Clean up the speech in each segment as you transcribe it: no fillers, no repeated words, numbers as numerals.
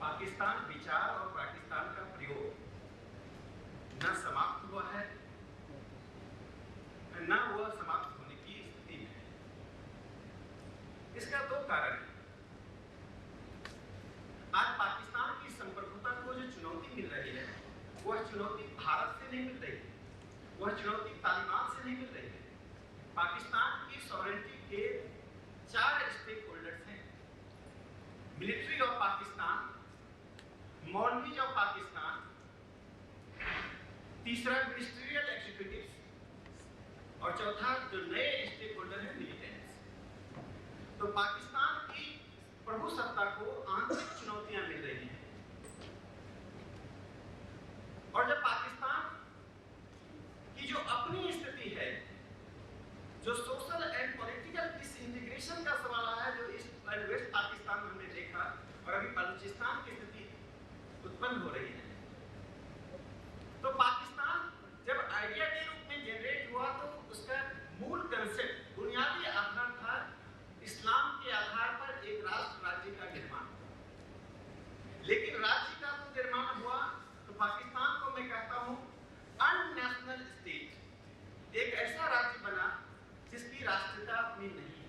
पाकिस्तान विचार और पाकिस्तान का प्रयोग न समाप्त हुआ है, न वह समाप्त होने की स्थिति में है। इसका दो कारण है। आज पाकिस्तान की संप्रभुता को जो चुनौती मिल रही है, वह चुनौती भारत से नहीं मिल रही है, वह चुनौती तालिबान से नहीं मिल रही है। पाकिस्तान की सॉवरेनिटी के 4 स्टेक होल्डर्स हैं: military of Pakistan, maulvis of Pakistan, तीसरा मिनिस्ट्रियल एग्जीक्यूटिव और चौथा जो नए स्टेक होल्डर है मिलिटेंट्स। तो पाकिस्तान की प्रभु सत्ता को आंतरिक चुनौतियां मिल रही हैं, और जब पाकिस्तान की जो अपनी स्थिति है, जो सोशल एंड पॉलिटिकल डिसइंटीग्रेशन का सवाल आया है, जो ईस्ट एंड वेस्ट पाकिस्तान में हमने देखा, और अभी बलूचिस्तान की स्थिति उत्पन्न हो रही है, तो पाकिस्तान जब आइडिया के रूप में जनरेट हुआ तो उसका मूल कंसेप्ट, बुनियादी आधार था इस्लाम के आधार पर एक राष्ट्र राज्य का निर्माण। लेकिन राज्य का तो निर्माण हुआ तो पाकिस्तान को मैं कहता हूं अननेशनल स्टेट, एक ऐसा राज्य बना जिसकी राष्ट्रीयता अपनी नहीं है।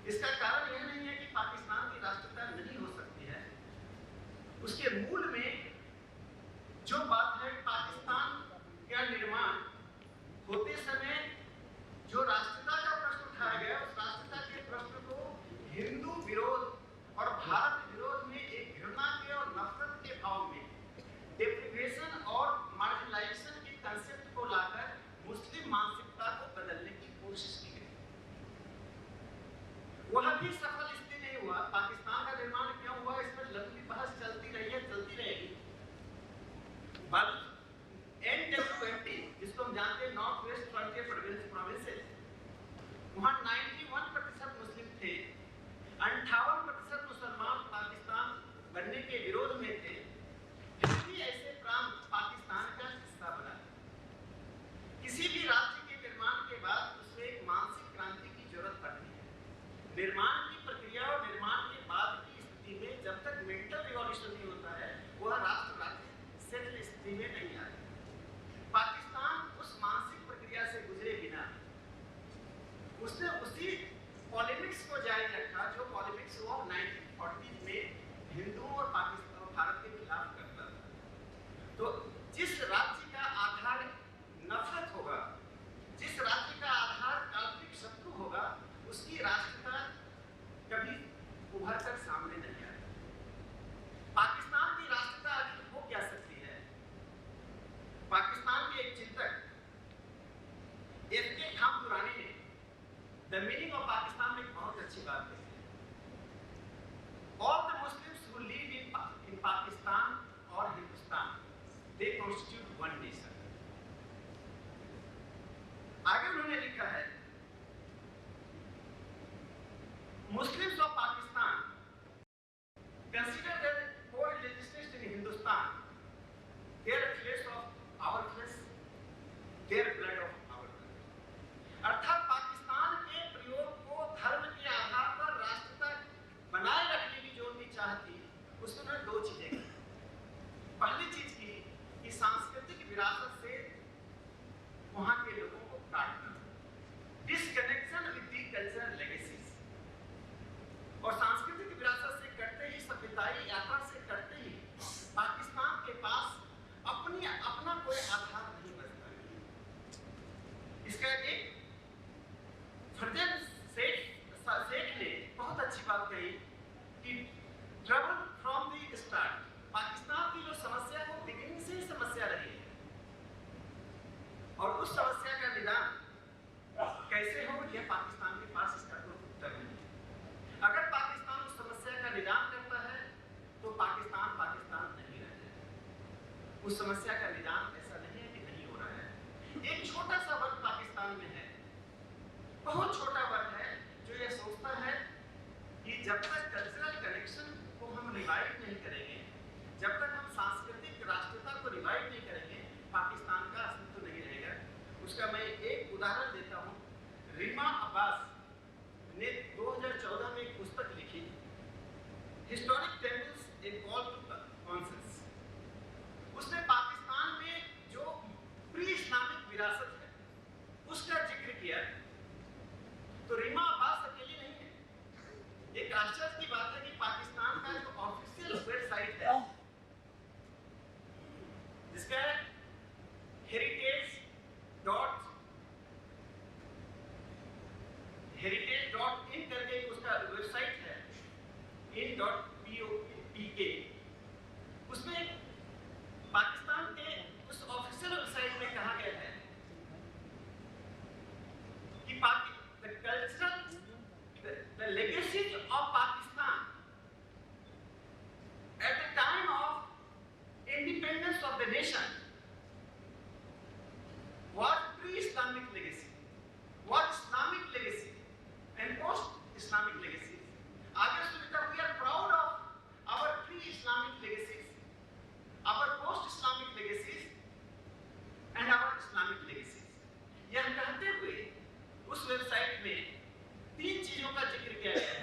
इसका कारण यह नहीं है कि पाकिस्तान की राष्ट्रीयता नहीं हो सकती है, उसके मूल में जो बात है, पाकिस्तान का निर्माण होते समय जो राष्ट्रीयता का प्रश्न उठाया गया, उस राष्ट्रीयता के प्रश्न को हिंदू विरोध और भारत विरोध में एक घृणा के और नफरत के भाव में, डेप्रिवेशन और मार्जिनलाइजेशन के कंसेप्ट को लाकर मुस्लिम मानसिकता को बदलने की कोशिश की गई। वह भी सफल इसलिए नहीं हुआ। पाकिस्तान का निर्माण क्यों हुआ, इस पर लंबी बहस चलती रही है, चलती रहेगी। NW20 जिसको हम जानते हैं नॉर्थ वेस्ट फ्रंटियर प्रोविंसेस, वहां 91% मुस्लिम थे, 58% मुसलमान पाकिस्तान बनने के विरोध में थे। फिर भी ऐसे प्रांत पाकिस्तान का हिस्सा बना। किसी भी राज्य के निर्माण के बाद उसमें एक मानसिक क्रांति की जरूरत पड़ती है। निर्माण की प्रक्रिया और निर्माण के बाद की स्थिति में जब तक मेंटल रिवॉल्यूशन नहीं होता है, वह राष्ट्र राज्य सेटल स्थिति में नहीं आती। पाकिस्तान उस मानसिक प्रक्रिया से गुजरे बिना उसने उसी पॉलिटिक्स को जारी रखा जो पॉलिटिक्स वो 1940 में हिंदुओं और पाकिस्तान और भारत के खिलाफ करता था। तो जिस राज्य का आधार नफरत होगा, जिस राज्य का आधार काल्पनिक शत्रु होगा, उसकी राष्ट्रीयता कभी उभर कर सामने नहीं आती। पाकिस्तान की राष्ट्रीयता आखिर हो क्या सकती है? पाकिस्तान के एक चिंतक FK खान दुरानी ने द मीनिंग ऑफ पाकिस्तान में एक बहुत अच्छी बात कही है। All the Muslims who live in Pakistan और Hindustan, they constitute one nation. आगे उन्होंने लिखा है, Muslims of Pakistan consider that co-existence in Hindustan, their flesh of our flesh, their blood of our blood। अर्थात पाकिस्तान के प्रयोग को धर्म के आधार पर राष्ट्रीयता बनाए रखने की जो उनकी चाह थी, उसमें उन्होंने 2 चीजें की। पहली चीज की कि सांस्कृतिक विरासत से वहां के लोगों को काटना, disconnection with the cultural legacies, और सांस्कृतिक विरासत से कटते ही, सभ्यताई यात्रा से कटते ही पाकिस्तान के पास अपना कोई आधार नहीं बचता। इसका एक फर्जन सेठ ने बहुत अच्छी बात कही कि trouble from the start, Pakistan की जो समस्या वो बिगिनिंग से ही समस्या रही है, और उस समस्या का निदान कैसे हो, यह पाकिस्तान के पास इसका कोई उत्तर नहीं है। अगर पाकिस्तान उस समस्या का निदान करता है तो पाकिस्तान पाकिस्तान नहीं रह जाएगा। उस समस्या का निदान ऐसा नहीं है कि नहीं हो रहा है। एक छोटा सा वर्ग पाकिस्तान में है, बहुत छोटा वर्ग है, जो ये सोचता है कि जब तक कल्चरल कनेक्शन को हम रिवाइव नहीं करेंगे, जब तक हम सांस्कृतिक राष्ट्रीयता को रिवाइव नहीं करेंगे, पाकिस्तान का अस्तित्व नहीं रहेगा। उसका मैं एक उदाहरण देता हूँ। रीमा अब्बास ने 2014 में एक पुस्तक लिखी, हिस्टोरिक टेम्पल्स इन कॉल टू एक आश्चर्य की बात है कि पाकिस्तान का जो ऑफिशियल वेबसाइट है जिसका heritage.in करके उसका वेबसाइट है in.pok, उसमें पाकिस्तान के उस ऑफिशियल वेबसाइट में कहा गया है कि the legacies of Pakistan at the time of independence of the nation was pre-Islamic legacy, was Islamic legacy and post-Islamic legacies. आगे सुनता, we are proud of our pre-Islamic legacies, our post-Islamic legacies and our Islamic legacies. यह कहते हुए उस website में 3 चीजों का जिक्र किया गया है।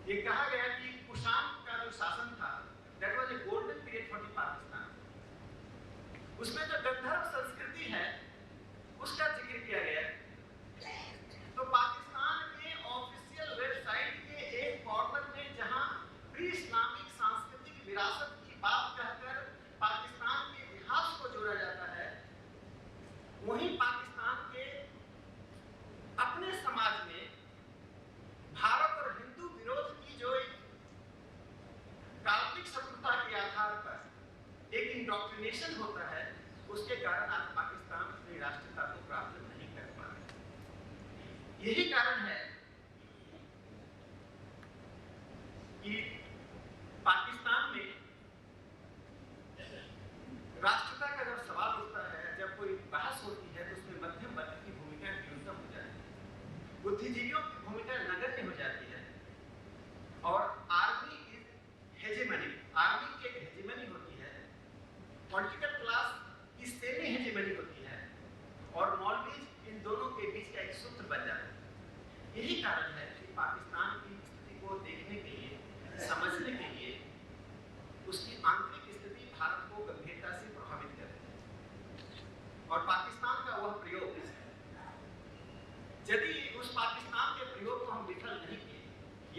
ये कहा गया कि कुशान का जो शासन था, that was a golden period for the Pakistan. उसमें जो गंधर्व संस्कृति है उसका जिक्र किया गया है। तो पाकिस्तान के ऑफिशियल वेबसाइट के एक कॉर्नर में जहां प्री इस्लामिक सांस्कृतिक विरासत की बात कहकर पाकिस्तान के इतिहास को जोड़ा जाता है, वहीं पाकिस्तान के अपने समाज में भारत और हिंदू विरोध की जो एक काल्पनिक शत्रुता के आधार पर एक इंडोक्ट्रिनेशन होता है, उसके कारण आज पाकिस्तान अपनी राष्ट्रीयता को प्राप्त नहीं कर पा रहा। यही कारण है कि पाकिस्तान में राष्ट्रीयता का जब सवाल उठता है, जब कोई बहस होती है, तो उसमें मध्यम वर्ग की भूमिका न्यूनतम हो जाती है, बुद्धिजीवियों की भूमिका नगण्य हो जाती है और आर्मी की हेजेमनी, आर्मी की एक हेजेमनी होती है, पॉलिटिकल क्लास की सेमी हेजेमनी होती है और मौलवी इन दोनों के बीच का एक सूत्र बन जाता है। यही कारण है कि पाकिस्तान की स्थिति को देखने के लिए, समझने के लिए उसकी आंतरिक स्थिति भारत को गंभीरता से प्रभावित कर रही है और पाकिस्तान का वह प्रयोग, यदि उस पाकिस्तान के प्रयोग को हम विफल नहीं किए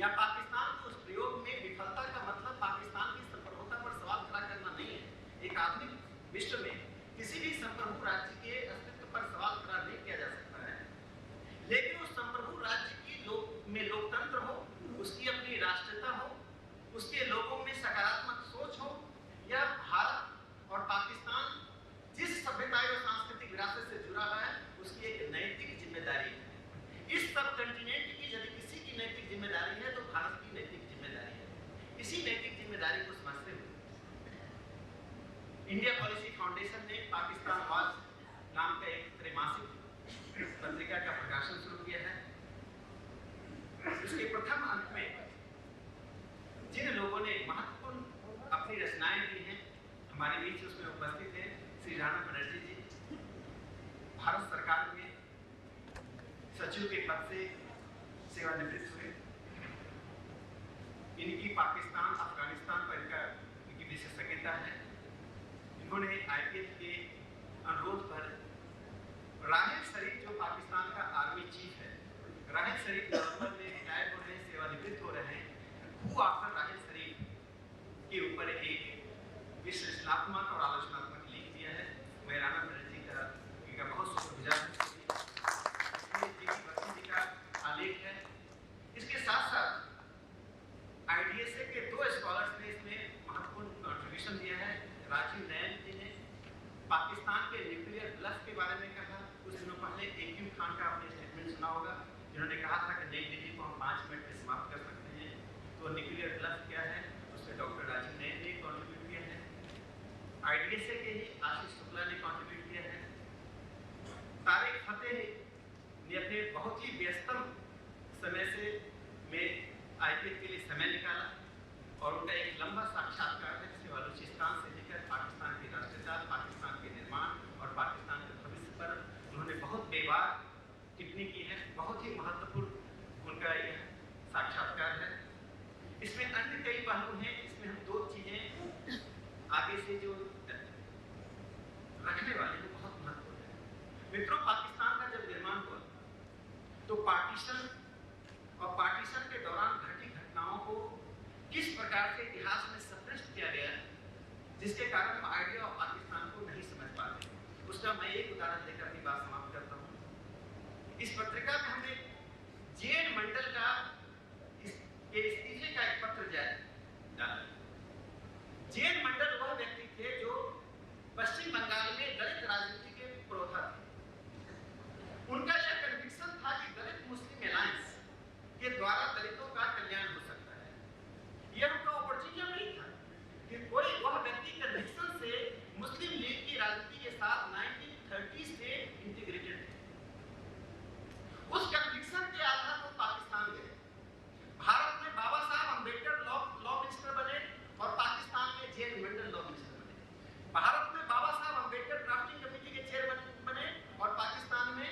या पाकिस्तान के उस प्रयोग में विफलता का मतलब पाकिस्तान की संप्रभुता पर सवाल खड़ा करना नहीं है। एक आधुनिक विश्व में किसी भी संप्रभु राज्य के अस्तित्व पर सवाल खड़ा नहीं किया जा सकता है, लेकिन उस संप्रभु राज्य की में लोकतंत्र हो, उसकी अपनी राष्ट्रीयता हो, उसके लोगों में सकारात्मक सोच हो, या भारत और पाकिस्तान जिस सभ्यता और सांस्कृतिक विरासत से जुड़ा है उसकी एक नैतिक जिम्मेदारी है। इस सब कंटिनेंट की यदि किसी की नैतिक जिम्मेदारी है तो भारत की नैतिक जिम्मेदारी है। इसी नैतिक जिम्मेदारी को समझते हुए इंडिया पॉलिसी फाउंडेशन ने पाकिस्तान वॉच नाम का एक त्रैमासिक पत्रिका का प्रकाशन शुरू किया है। इसके प्रथम अंक में जिन लोगों ने महत्वपूर्ण अपनी रचनाएं दी हैं, हमारे बीच उसमें उपस्थित हैं श्री राणा बनर्जी जी, भारत सरकार में सचिव के पद से सेवानिवृत्त हुए। इनकी पाकिस्तान, अफगानिस्तान पर इनकी विशेषज्ञता है। इन्होंने IPF के अनुरोध पर राहिल शरीफ, जो पाकिस्तान का आर्मी चीफ है, राहिल शरीफ नवंबर में रिटायर हो रहे हैं, सेवानिवृत्त हो रहे हैं, हु आफ्टर राहिल शरीफ के ऊपर एक विश्लेषणात्मक और आलोचनात्मक लिख दिया है। मैं राणा बनर्जी का बहुत शुक्रगुजार हूँ। जी का आलेख है। इसके साथ साथ IDSA के 2 स्कॉलर्स ने इसमें महत्वपूर्ण कंट्रीब्यूशन दिया है। राजीव नयन जी ने पाकिस्तान के न्यूक्लियर ब्लफ के बारे में कहा। कुछ दिनों पहले AQ खान का आपने स्टेटमेंट सुना होगा, जिन्होंने कहा था कि नई दिल्ली को हम 5 मिनट में समाप्त कर सकते हैं। तो न्यूक्लियर ब्लफ क्या है, उसमें डॉक्टर राजीव नयन ने कॉन्ट्रीब्यूट किया है। IDSA के ही आशीष शुक्ला ने कॉन्ट्रीब्यूट किया है। तारिक फतेह ने अपने बहुत ही व्यस्तम समय से में IPF के लिए समय निकाला और उनका एक लंबा साक्षात्कार है जिसमें बलूचिस्तान से लेकर पाकिस्तान की राष्ट्रीयता, पाकिस्तान के निर्माण और पाकिस्तान के भविष्य पर उन्होंने बहुत बेबाक टिप्पणी की है। बहुत ही महत्वपूर्ण उनका यह साक्षात्कार है। इसमें अन्य कई पहलू हैं। इसमें हम 2 चीजें आगे से जो रखने वाले हैं बहुत महत्वपूर्ण है। मित्रों, पाकिस्तान का जब निर्माण हुआ तो पार्टीशन और पार्टीशन के किस प्रकार से इतिहास में सप्रेस्ट किया गया, जिसके कारण हम आइडिया ऑफ पाकिस्तान को नहीं समझ पाते। उसका मैं एक उदाहरण देकर अपनी बात समाप्त करता हूँ। इस पत्रिका में हमने जे.एन. मंडल का इस्तीफे का एक पत्र डाला। जे.एन. मंडल वह व्यक्ति थे जो पश्चिम बंगाल में दलित राजनीति के पुरोधा थे। उनका यह कन्विक्शन था कि दलित मुस्लिम अलायंस के द्वारा दलितों का कल्याण हो सकता है। यह उनका ऑपर्चुनिटी नहीं था कि कोई वह व्यक्ति कन्विक्शन से मुस्लिम लीग की राजनीति के साथ 1930 से इंटीग्रेटेड थे। उस कन्विक्शन के आधार पर पाकिस्तान गए। भारत में बाबा साहब अम्बेडकर लॉ मिनिस्टर बने और पाकिस्तान में जे.एन. मंडल लॉ मिनिस्टर बने। भारत में बाबा साहब अम्बेडकर ड्राफ्टिंग कमेटी के चेयरमैन बने और पाकिस्तान में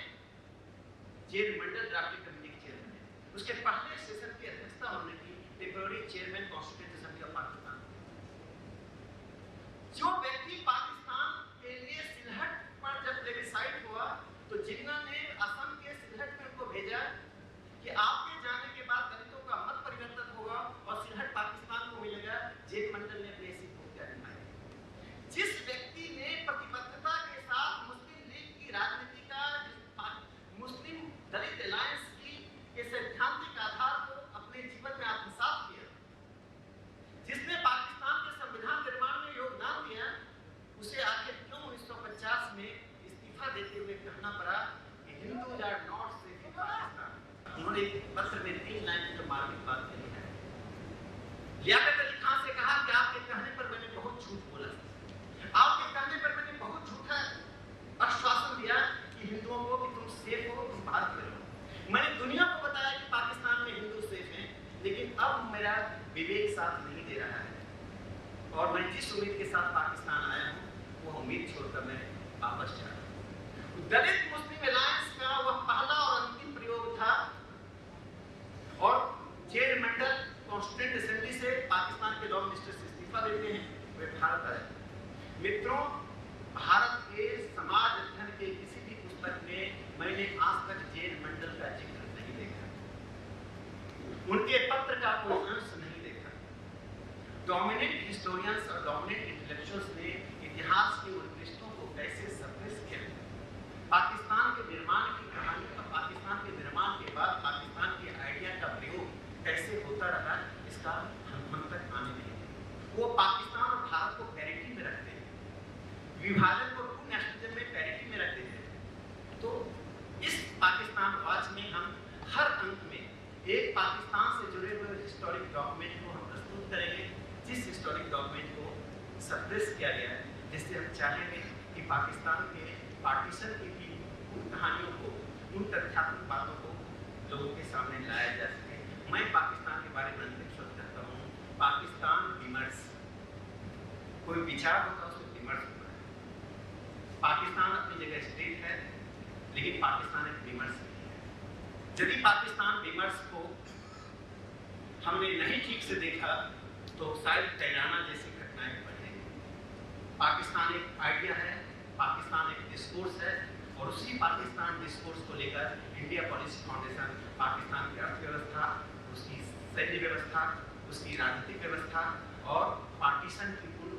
जे.एन. मंडल ड्राफ्टिंग कमेटी के चेयरमैन बने। उसके पहले सेशन की अध्यक्षता उन्होंने की, temporary chairman constituent assembly of Pakistan. जो व्यक्ति पाकिस्तान के लिए सिलहट पर जब प्लेबिसाइड हुआ तो जिन्ना ने असम के सिलहट में उनको भेजा कि आपके जाने के बाद दलितों का मत परिवर्तन होगा और सिलहट पाकिस्तान को मिलेगा। जे.एन. मंडल ने अपनी ऐसी भूमिका निभाई। जिस व्यक्ति ने प्रतिबद्धता के साथ मुस्लिम लीग की राजनीति का मुस्लिम दलित अलायंस की के सैद्धांतिक आधार को अपने जीवन में आत्मसात किया, जिसने पाकिस्तान के संविधान निर्माण में योगदान दिया, उसे आखिर क्यों 1950 में इस्तीफा देते हुए कहना पड़ा कि Hindus are not safe in Pakistan. उन्होंने एक पत्र में 3 लाइन जो मार्मिक बात कही है। लियाकत अली खान से कहा कि आपके कहने पर मैंने बहुत झूठ बोला, आपके कहने पर मैंने बहुत झूठा आश्वासन दिया कि हिंदुओं को कि तुम सेफ हो, तुम भारत में रहो। मैंने दुनिया को बताया कि पाकिस्तान में हिंदू सेफ हैं, लेकिन अब मेरा विवेक साथ नहीं दे रहा है और मैं जिस उम्मीद के साथ पाकिस्तान आया हूँ वो उम्मीद छोड़कर मैं वापस जा रहा हूँ। दलित मुस्लिम अलायंस का वह पहला और अंतिम प्रयोग था और जे.एन. मंडल कॉन्स्टिट्यूएंट असेंबली से पाकिस्तान के लॉ मिनिस्टर से इस्तीफा देते हैं, वे भारत आए। मित्रों, भारत के समाज अध्ययन के किसी भी पुस्तक में मैंने आज तक जे.एन. मंडल का जिक्र नहीं देखा, उनके पत्र का कोई अंश नहीं देखा। डोमिनेंट हिस्टोरियंस और डोमिनेंट इंटेलेक्चुअल्स ने इतिहास के उन पृष्ठों को कैसे सप्रेस किया, पाकिस्तान के निर्माण की कहानी का, पाकिस्तान के निर्माण के बाद पाकिस्तान के आइडिया का प्रयोग कैसे होता रहा, इसका हम तक आने नहीं थे। वो पाकिस्तान और भारत को पैरिटी में रखते हैं, विभाजन को टू नेशनलिज्म में पैरिटी में रखते थे। तो इस पाकिस्तान वॉच में हम हर अंक में एक पाकिस्तान से जुड़े हुए हिस्टोरिक डॉक्यूमेंट को हम प्रस्तुत करेंगे, जिस हिस्टोरिक डॉक्यूमेंट को सप्रेस किया गया है, जिससे हम चाहेंगे कि पाकिस्तान के पार्टीशन की उन कहानियों को, उन तथ्यात्मक बातों को लोगों के सामने लाया जा सके। मैं पाकिस्तान के बारे में अंतिम शब्द कहता हूँ, पाकिस्तान विमर्श, कोई विचार होता है उसको विमर्श होता है। पाकिस्तान अपनी जगह स्टेट है, लेकिन पाकिस्तान एक विमर्श नहीं है। यदि पाकिस्तान विमर्श को हमने नहीं ठीक से देखा तो शायद तैराना जैसी घटनाएं बढ़ेंगी। पाकिस्तान एक आइडिया है, पाकिस्तान एक डिस्कोर्स है और उसी पाकिस्तान डिस्कोर्स को लेकर इंडिया पॉलिसी फाउंडेशन पाकिस्तान की अर्थव्यवस्था, उसकी सैन्य व्यवस्था, उसकी राजनीतिक व्यवस्था और पार्टीशन की कुल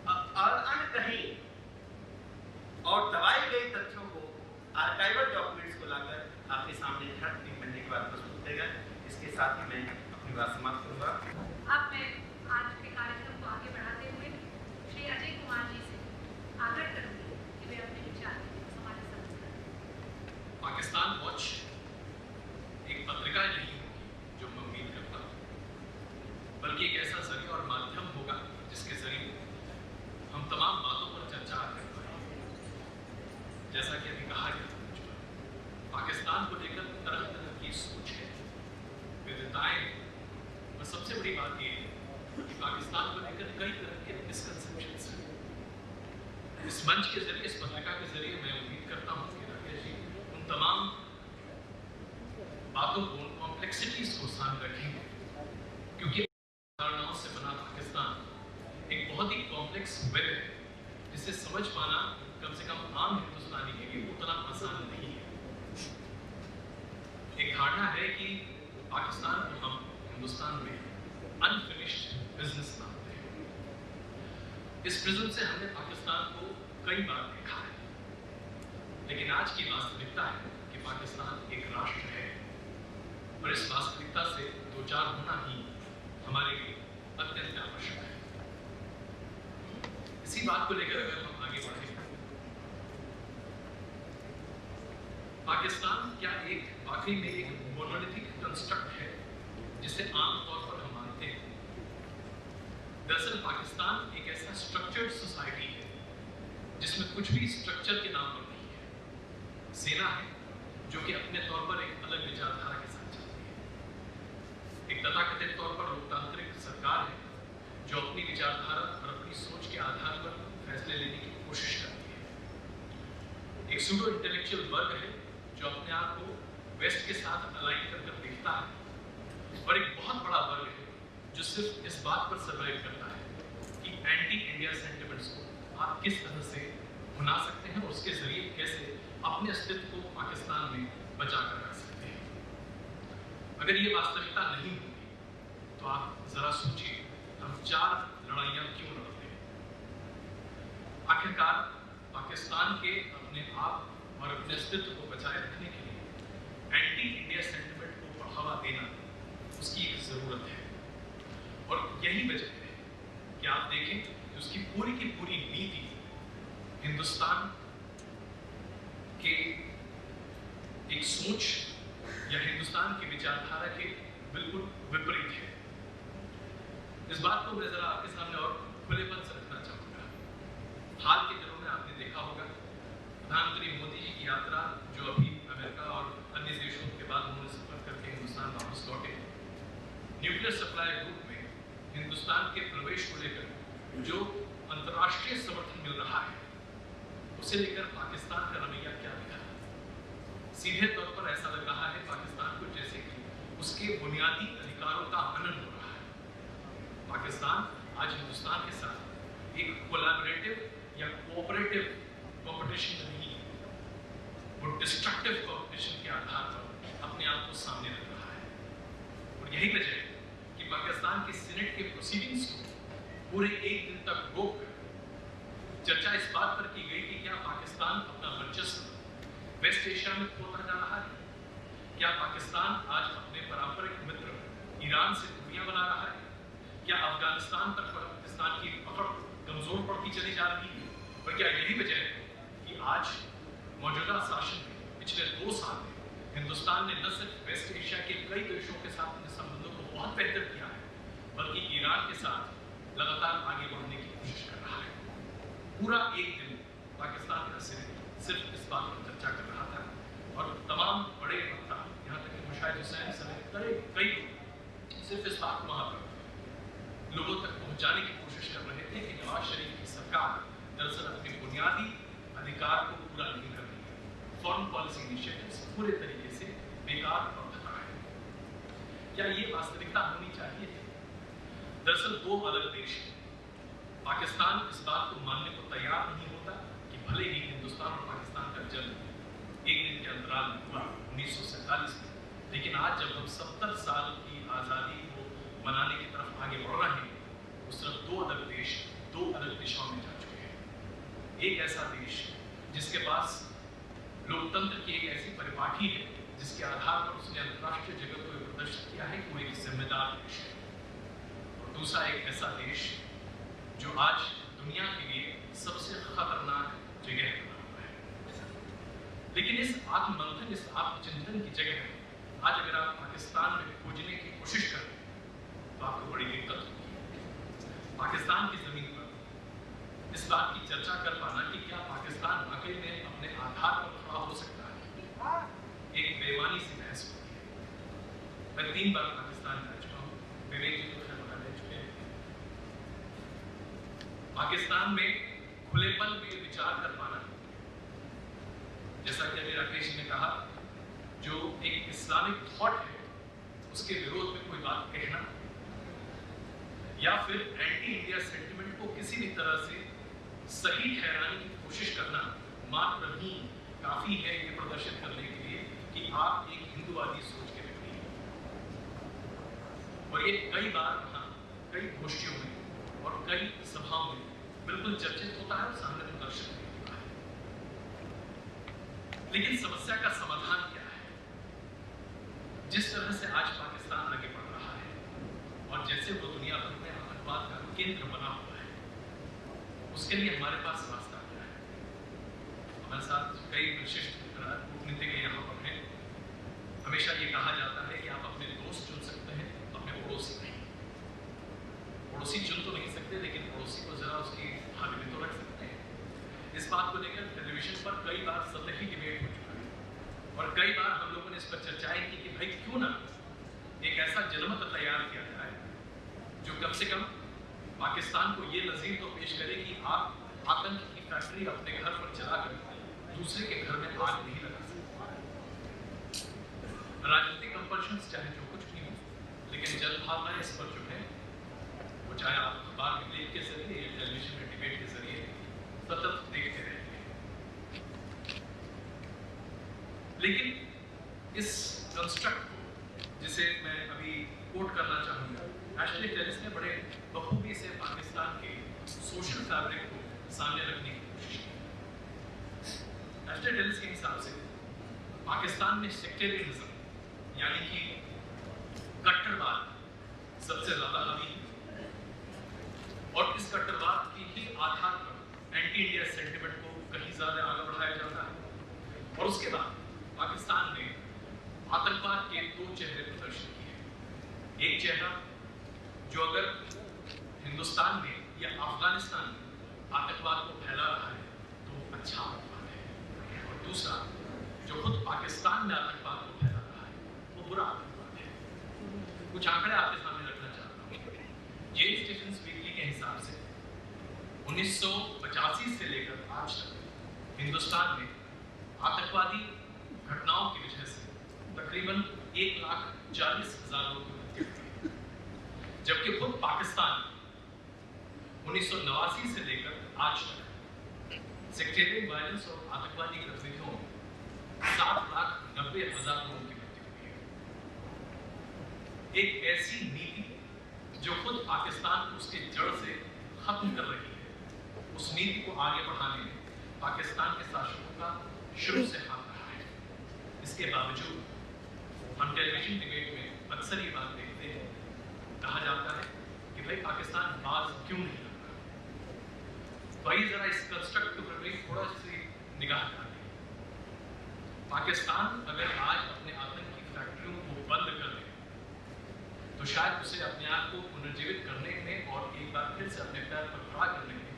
अनकही और दबाई गई तथ्यों को, आर्काइवल डॉक्यूमेंट्स को लाकर आपके सामने हर दिन बनने के बाद प्रस्तुत करेगा। इसके साथ ही मैं अपनी बात समाप्त करूंगा। अब मैं आज के कार्यक्रम को आगे बढ़ाते हुए श्री अजय कुमार जी से आग्रह करूंगी कि वे अपने विचार हमारे साथ करें। पाकिस्तान वॉच एक पत्रिका नहीं होगी जो मैं उम्मीद करता हूँ, बल्कि एक ऐसा जरिया और माध्यम होगा जिसके जरिए हम तमाम बातों पर चर्चा कर पाएंगे। जैसा कि अभी कहा गया, पाकिस्तान को लेकर तरह तरह की सोच है, विविधताएं, और सबसे बड़ी बात यह है कि पाकिस्तान को लेकर कई तरह के मिसकंसेप्शंस हैं। इस मंच के जरिए, इस पत्रिका के जरिए मैं उम्मीद करता हूँ कि राकेश जी उन तमाम बातों को, उन कॉम्प्लेक्सिटीज को सामने रखेंगे, क्योंकि धारणाओं से बना पाकिस्तान एक बहुत ही कॉम्प्लेक्स वेब है, जिसे समझ पाना कम से कम आम हिंदुस्तानी के लिए उतना आसान नहीं है। एक धारणा है कि पाकिस्तान को हम हिंदुस्तान में अनफिनिश्ड बिजनेस मानते हैं। इस प्रिज्म से हमने पाकिस्तान को कई बार देखा है, लेकिन आज की वास्तविकता है कि पाकिस्तान एक राष्ट्र है और इस वास्तविकता से दो चार होना ही हमारे लिए अत्यंत आवश्यक है। इसी बात को लेकर अगर हम आगे बढ़े, पाकिस्तान क्या एक वाकई में एक मोनोलिथिक कंस्ट्रक्ट है जिसे आमतौर पर हम मानते हैं? दरअसल पाकिस्तान एक ऐसा स्ट्रक्चर्ड सोसाइटी है जिसमें कुछ भी स्ट्रक्चर के नाम पर नहीं है। सेना है जो कि अपने तौर पर एक अलग विचारधारा के साथ चलती है। एक तथाकथित तौर पर लोकतांत्रिक सरकार है जो अपनी विचारधारा और अपनी सोच के आधार पर फैसले लेने की कोशिश करती है। एक सूडो इंटेलेक्चुअल वर्ग है जो अपने आप को वेस्ट के साथ अलाइन कर देखता है, और एक बहुत बड़ा वर्ग है जो सिर्फ इस बात पर सर्वाइव करता है कि एंटी इंडिया सेंटिमेंट्स को आप किस तरह से भुना सकते हैं और उसके जरिए कैसे अपने अस्तित्व को पाकिस्तान में बचा कर रख सकते हैं। अगर ये वास्तविकता नहीं होगी तो आप जरा सोचिए, हम 4 लड़ाइयां क्यों लड़ते हैं? आखिरकार पाकिस्तान के अपने आप और अपने अस्तित्व को बचाए रखने के लिए एंटी इंडिया सेंटिमेंट को बढ़ावा देना उसकी एक जरूरत है, और यही वजह है कि आप देखें कि उसकी पूरी की पूरी नीति हिंदुस्तान के एक सोच या हिंदुस्तान की विचारधारा के बिल्कुल विपरीत है। इस बात को मैं जरा आपके सामने और खुलेपन से रखना चाहूंगा। हाल के दिनों में आपने देखा होगा प्रधानमंत्री मोदी जी की यात्रा जो अभी अमेरिका और अन्य देशों के बाद उन्होंने सफर करके हिंदुस्तान वापस लौटे, न्यूक्लियर सप्लाई ग्रुप में हिंदुस्तान के प्रवेश को लेकर जो अंतर्राष्ट्रीय समर्थन मिल रहा है उसे लेकर पाकिस्तान का रवैया क्या दिखा? सीधे तौर पर ऐसा लग रहा है पाकिस्तान को जैसे कि उसके बुनियादी अधिकारों का हनन हो रहा है। पाकिस्तान आज हिंदुस्तान के साथ एक कोलैबोरेटिव या कोऑपरेटिव कंपटीशन में नहीं, वो डिस्ट्रक्टिव कंपटीशन के आधार पर अपने आप को सामने रख रहा है। और यही वजह है कि पाकिस्तान के सीनेट के प्रोसीडिंग्स को पूरे एक दिन तक रोक चर्चा इस बात पर की गई कि क्या पाकिस्तान अपना वर्चस्व वेस्ट एशिया में खोता जा रहा है? क्या पाकिस्तान आज अपने पारंपरिक मित्र ईरान से दूरियां बना रहा है? क्या अफगानिस्तान तक पाकिस्तान की पकड़ कमजोर पड़ती चली जा रही है? और क्या यही वजह है कि आज मौजूदा शासन में पिछले 2 साल में हिंदुस्तान ने न सिर्फ वेस्ट एशिया के कई देशों के साथ अपने संबंधों को बहुत बेहतर किया है, बल्कि ईरान के साथ लगातार आगे बढ़ने की कोशिश कर रहा है। पूरा एक दिन पाकिस्तान का सिर्फ इस बात पर चर्चा कर रहा था, और तमाम बड़े वक्ता यहाँ तक कि मुशाहिद हुसैन समेत कई लोग सिर्फ इस बात को वहाँ पर लोगों तक पहुँचाने की कोशिश कर रहे थे कि नवाज शरीफ की सरकार दरअसल अपने बुनियादी अधिकार को पूरा नहीं कर रही है। फॉरेन पॉलिसी इनिशिएटिव्स पूरे तरीके से बेकार और धरा है। क्या ये वास्तविकता होनी चाहिए? दरअसल 2 अलग देश हैं। पाकिस्तान इस बात को मानने को तैयार नहीं होता कि भले ही हिंदुस्तान और पाकिस्तान का जन्म एक दिन के अंतराल में हुआ 1947 में, लेकिन आज जब हम 70 साल की आज़ादी को मनाने की तरफ आगे बढ़ रहे हैं, उस तरफ 2 अलग देश 2 अलग दिशाओं में जा चुके हैं। एक ऐसा देश जिसके पास लोकतंत्र की एक ऐसी परिपाटी है जिसके आधार पर उसने अंतर्राष्ट्रीय जगत को प्रदर्शित किया है कि वो एक जिम्मेदार देश है, और दूसरा एक ऐसा देश जो आज दुनिया के लिए सबसे खतरनाक जगह बना हुआ है। लेकिन इस आत्ममंथन, इस आत्मचिंतन की जगह में आज अगर आप पाकिस्तान में खोजने की कोशिश करें तो आपको बड़ी दिक्कत होगी। पाकिस्तान की जमीन पर इस बात की चर्चा कर पाना कि क्या पाकिस्तान वाकई में अपने आधार पर खड़ा हो सकता है, एक बेईमानी सी बहस होती है। मैं 3 बार पाकिस्तान जा चुका हूँ, विवेक जी तो खैर बता रह चुके हैं। पाकिस्तान में खुलेपन में विचार कर पाना, जैसा कि अभी राकेश जी ने कहा, जो एक इस्लामिक थॉट है उसके विरोध में कोई बात कहना, या फिर एंटी इंडिया सेंटिमेंट को किसी भी तरह से सही ठहराने की कोशिश करना मात्र ही काफी है ये प्रदर्शित करने के लिए कि आप एक हिंदुवादी सोच के व्यक्ति हैं। और ये कई बार कई गोष्ठियों में और कई सभाओं में बिल्कुल चर्चित होता है और सामने प्रदर्शित भी होता है। लेकिन समस्या का समाधान क्या है? जिस तरह से आज पाकिस्तान आगे बढ़ रहा है और जैसे वो दुनिया भर में आतंकवाद का केंद्र बना हुआ है, उसके लिए हमारे पास रास्ता क्या है? हमारे साथ कई विशिष्ट कूटनीतिज्ञ यहाँ पर हैं। हमेशा ये कहा जाता है कि आप अपने दोस्त चुन सकते हैं, अपने पड़ोसी नहीं। पड़ोसी चुन तो नहीं सकते, लेकिन पड़ोसी को जरा उसकी हावी में तो रख सकते हैं। इस बात को लेकर टेलीविजन पर कई बार सतही डिबेट हो चुका है और कई बार हम लोगों ने इस पर चर्चाएं की कि भाई क्यों ना एक ऐसा जनमत तैयार किया जाए जो कम से कम पाकिस्तान को ये नजीर तो पेश करे कि आप आतंक की फैक्ट्री अपने घर पर चलाकर दूसरे के घर में आग नहीं लगा सकते। राजनीतिक कंपल्शंस चाहे जो कुछ भी हो, लेकिन जन भावना इस पर जो है वो चाहे आप अखबार में लेख के जरिए या टेलीविजन में डिबेट के जरिए सतत देखते रहेंगे। लेकिन इस कंस्ट्रक्ट को, जिसे मैं अभी कोट करना चाहूंगा, एशले टेलिस ने बड़े बखूबी से पाकिस्तान के सोशल फैब्रिक को सामने रखने की कोशिश की। एशले टेलिस के हिसाब से पाकिस्तान में सेक्टेरियनिज्म यानी कि कट्टरवाद सबसे ज्यादा हावी है और इस कट्टरवाद के ही आधार पर एंटी इंडिया सेंटिमेंट को कहीं ज्यादा आगे बढ़ाया जाता है। और उसके बाद पाकिस्तान ने आतंकवाद के दो चेहरे प्रदर्शित किए। एक चेहरा जो अगर हिंदुस्तान में या अफगानिस्तान में आतंकवाद को फैला रहा है तो वो अच्छा आतंकवाद है, और दूसरा जो खुद पाकिस्तान में आतंकवाद को फैला रहा है वो बुरा आतंकवाद है। कुछ आंकड़े आपके सामने रखना चाहता हूँ। जेम्स स्टीफेंस वीकली के हिसाब से 1985 से लेकर आज तक हिंदुस्तान में आतंकवादी घटनाओं की वजह से तकरीबन 1,40,000 लोगों की मृत्यु हुई, जबकि खुद पाकिस्तान 1989 से लेकर आज तक सेक्टेरियन वायलेंस और आतंकवादी गतिविधियों में 7,90,000 लोगों की मृत्यु हुई है। एक ऐसी नीति जो खुद पाकिस्तान को उसके जड़ से खत्म कर रही है, उस नीति को आगे बढ़ाने में पाकिस्तान के शासकों का शुरू से हाथ रहा है। इसके बावजूद हम टेलीविजन डिबेट में अक्सर ये बात देखते हैं, कहा जाता है कि भाई पाकिस्तान बाज क्यों नहीं लगता। भाई जरा इस कंस्ट्रक्ट के ऊपर थोड़ा सी निगाह डालें। पाकिस्तान अगर आज अपने आतंक की फैक्ट्रियों को बंद कर दे तो शायद उसे अपने आप को पुनर्जीवित करने में और एक बार फिर से अपने पैर पर खड़ा करने में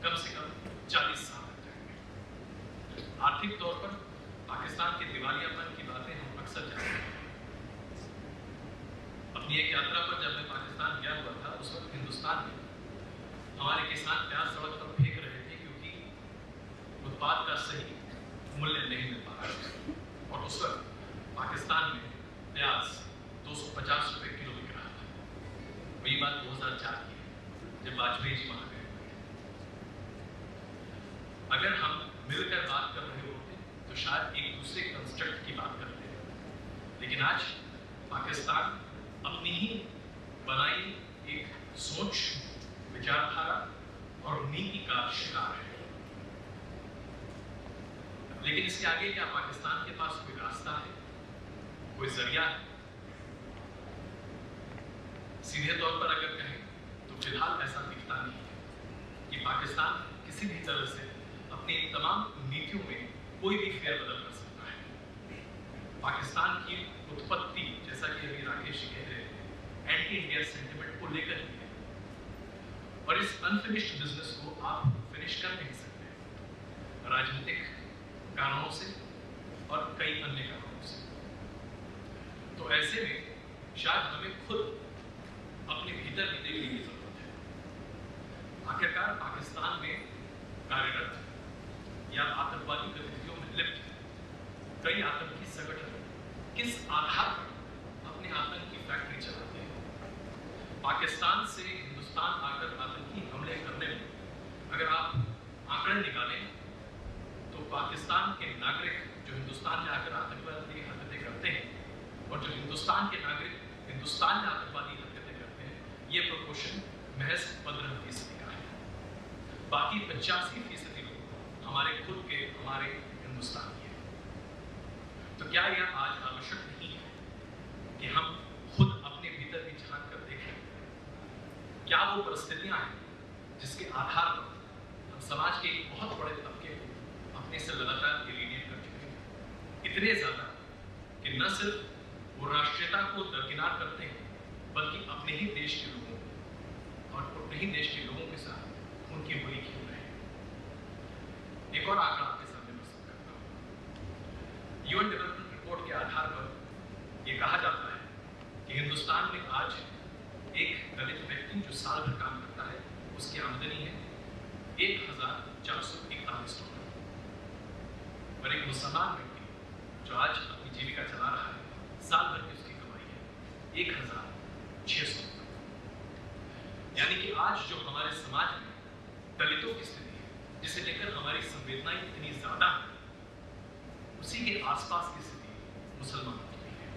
कम से कम 40 साल लग जाएंगे। आर्थिक तौर पर पाकिस्तान के दिवालियापन की बातें हम अक्सर जानते हैं। अपनी एक यात्रा पर जब मैं पाकिस्तान गया हुआ था, उस वक्त हिंदुस्तान में हमारे किसान प्याज सड़क पर फेंक रहे थे क्योंकि उत्पाद का सही मूल्य नहीं मिल पा रहा था। और उस वक्त पाकिस्तान में प्याज 250 रुपए किलो बिक रहा था। वही बात 2004 की है, जब वाजपेयी जी वहां गए। अगर हम मिलकर बात कर रहे होते तो शायद एक दूसरे कंस्ट्रक्ट की बात करते हैं, लेकिन आज पाकिस्तान अपनी ही बनाई एक सोच, विचारधारा और नीति का शिकार है। लेकिन इसके आगे क्या पाकिस्तान के पास कोई रास्ता है, कोई जरिया है? सीधे तौर पर अगर कहें तो फिलहाल ऐसा दिखता नहीं है कि पाकिस्तान किसी भी तरह से अपनी तमाम नीतियों में कोई भी फेरबदल कर सकता है। पाकिस्तान की उत्पत्ति, जैसा कि अभी राकेश जी कह रहे हैं, एंटी इंडिया सेंटिमेंट को लेकर ही है, और इस अनफिनिश्ड बिजनेस को आप फिनिश कर नहीं सकते राजनीतिक कारणों से और कई अन्य कारणों से। तो ऐसे में शायद हमें खुद अपने भीतर भी देखने की जरूरत है। आखिरकार पाकिस्तान में कार्यरत या आतंकवादी गतिविधियों में लिप्त कई आतंकी संगठन किस आधार पर अपने आतंक की फैक्ट्री चलाते हैं? पाकिस्तान से हिंदुस्तान आकर आतंकी हमले करने में अगर आप आंकड़े निकालें तो पाकिस्तान के नागरिक जो हिंदुस्तान में आकर आतंकवादी हरकतें करते हैं और जो हिंदुस्तान के नागरिक हिंदुस्तान में आतंकवादी हरकतें करते हैं, ये प्रोपोर्शन महज 15% का है। बाकी 85% लोग हमारे खुद के, हमारे हिंदुस्तानी हैं। तो क्या यह आज आवश्यक नहीं है कि हम खुद अपने भीतर भी झांक कर देखें? क्या वो परिस्थितियां हैं जिसके आधार पर हम समाज के एक बहुत बड़े तबके को अपने से लगातार एलिनेट कर चुके हैं, इतने ज्यादा कि न सिर्फ वो राष्ट्रीयता को दरकिनार करते हैं, बल्कि अपने ही देश के लोगों और अपने ही देश के लोगों के साथ उनकी बुरी खेल रहे हैं। एक और आंकड़ा आपके सामने प्रस्तुत करता हूं। यूएन डेवलपमेंट रिपोर्ट के आधार पर यह कहा जाता है कि हिंदुस्तान में आज एक दलित व्यक्ति जो साल भर काम करता है, उसकी आमदनी है 1441 डॉलर, और एक मुसलमान व्यक्ति जो आज अपनी जीविका चला रहा है, साल भर की उसकी कमाई है 1600 डॉलर। यानी कि आज जो हमारे समाज में दलितों की स्थिति है, जिसे लेकर हमारी संवेदनाएं इतनी ज्यादा है, उसी के आसपास की स्थिति मुसलमानों की भी है।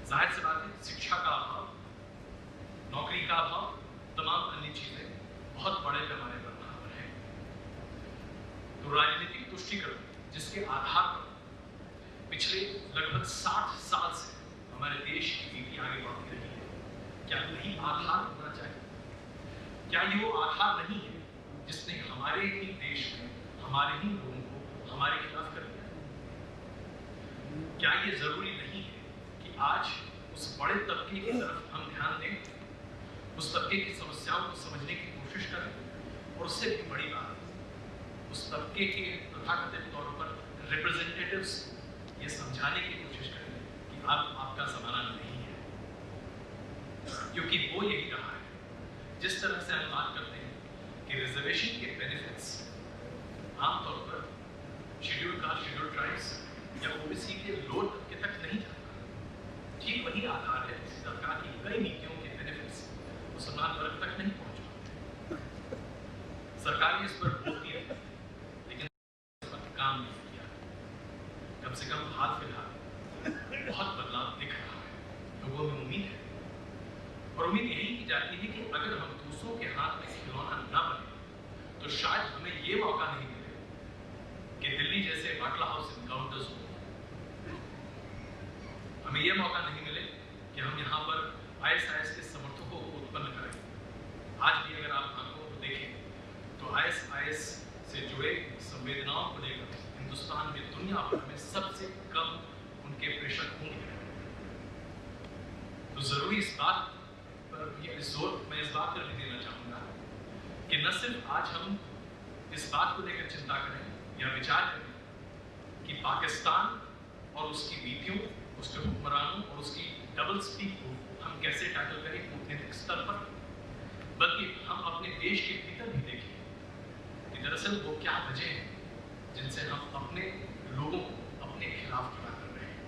जाहिर सी बात है, शिक्षा का अभाव, नौकरी का अभाव, तमाम अन्य चीजें बहुत बड़े पैमाने पर वहां पर है। तो राजनीतिक तुष्टीकरण जिसके आधार पर पिछले लगभग 60 साल से हमारे देश की नीति आगे बढ़ती रही है, क्या वही आधार होना चाहिए? क्या ये वो आधार नहीं है जिसने हमारे ही देश में हमारे ही लोगों को हमारे खिलाफ कर दिया? क्या ये जरूरी नहीं है कि आज उस बड़े तबके की तरफ हम ध्यान दें, उस तबके की समस्याओं को समझने की कोशिश करें, और उससे भी बड़ी बात, उस तबके के तथाकथित तौर पर रिप्रेजेंटेटिव्स ये समझाने की कोशिश करें कि आपका समाधान नहीं है, क्योंकि वो यही कहा है। जिस तरह से हम बात करते हैं कि रिजर्वेशन के बेनिफिट्स आमतौर पर शेड्यूल्ड कास्ट, शेड्यूल्ड ट्राइब्स या ओबीसी के लोअर तबके तक नहीं जाता, ठीक वही आधार है सरकार की कई नीतियों के बेनिफिट्स मुसलमान वर्ग तक नहीं पहुंच पाते। सरकार इस पर बोलती है, लेकिन इस पर काम नहीं किया। कम से कम हाल फिलहाल बहुत बदलाव दिख रहा है, लोगों में उम्मीद है, और उम्मीद यही की जाती है कि अगर हम दूसरों के हाथ में खिलौना न बने तो शायद हमें ये मौका नहीं मिले कि दिल्ली जैसे बाटला हाउस एनकाउंटर्स हो, हमें यह मौका नहीं मिले कि हम यहाँ पर आईएसआईएस के समर्थकों को उत्पन्न करें। आज भी अगर आप आंकड़ों को देखें तो आईएसआईएस से जुड़े संवेदनाओं को लेकर हिंदुस्तान में दुनिया भर में सबसे कम उनके प्रेषक होंगे। तो जरूरी इस बात पर मैं इस बात पर भी देना चाहूंगा कि न सिर्फ आज हम इस बात को लेकर चिंता करें या विचार करें कि पाकिस्तान और उसकी नीतियों, उसके हुक्मरानों और उसकी डबल स्पीक को हम कैसे टैकल करें कूटनीतिक स्तर पर, बल्कि हम अपने देश के भीतर भी देखें कि दरअसल वो क्या वजह है जिनसे हम अपने लोगों को अपने खिलाफ खड़ा कर रहे हैं।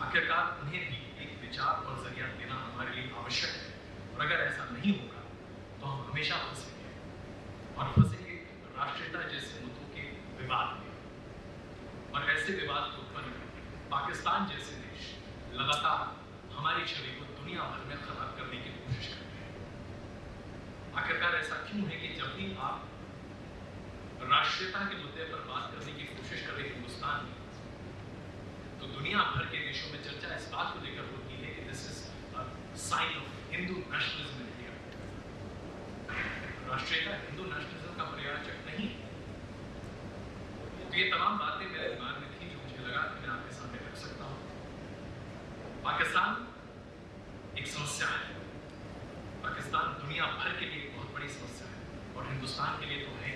आखिरकार उन्हें भी एक विचार और जरिया देना हमारे लिए आवश्यक है, और अगर ऐसा नहीं होगा तो हम हमेशा फंसेंगे, और फंसेंगे राष्ट्रीयता जैसे मुद्दों के विवाद में। और ऐसे विवाद को उत्पन्न कर पाकिस्तान जैसे देश लगातार हमारी छवि को दुनिया भर में खराब करने की कोशिश करते हैं। आखिरकार ऐसा क्यों है कि जब भी आप राष्ट्रीयता के मुद्दे पर बात करने की कोशिश कर रहे हिंदुस्तान में, तो दुनिया भर के देशों में चर्चा इस बात को लेकर होती है कि this is sine of Hindu nationalism in India. राष्ट्रीयता हिंदू नेशनलिज्म का पर्यायवाचक नहीं है। तो ये तमाम बातें मेरे दिमाग में थी जो मुझे लगा कि मैं आपके सामने रख सकता हूँ। पाकिस्तान एक समस्या है, पाकिस्तान दुनिया भर के लिए एक बहुत बड़ी समस्या है, और हिंदुस्तान के लिए तो है,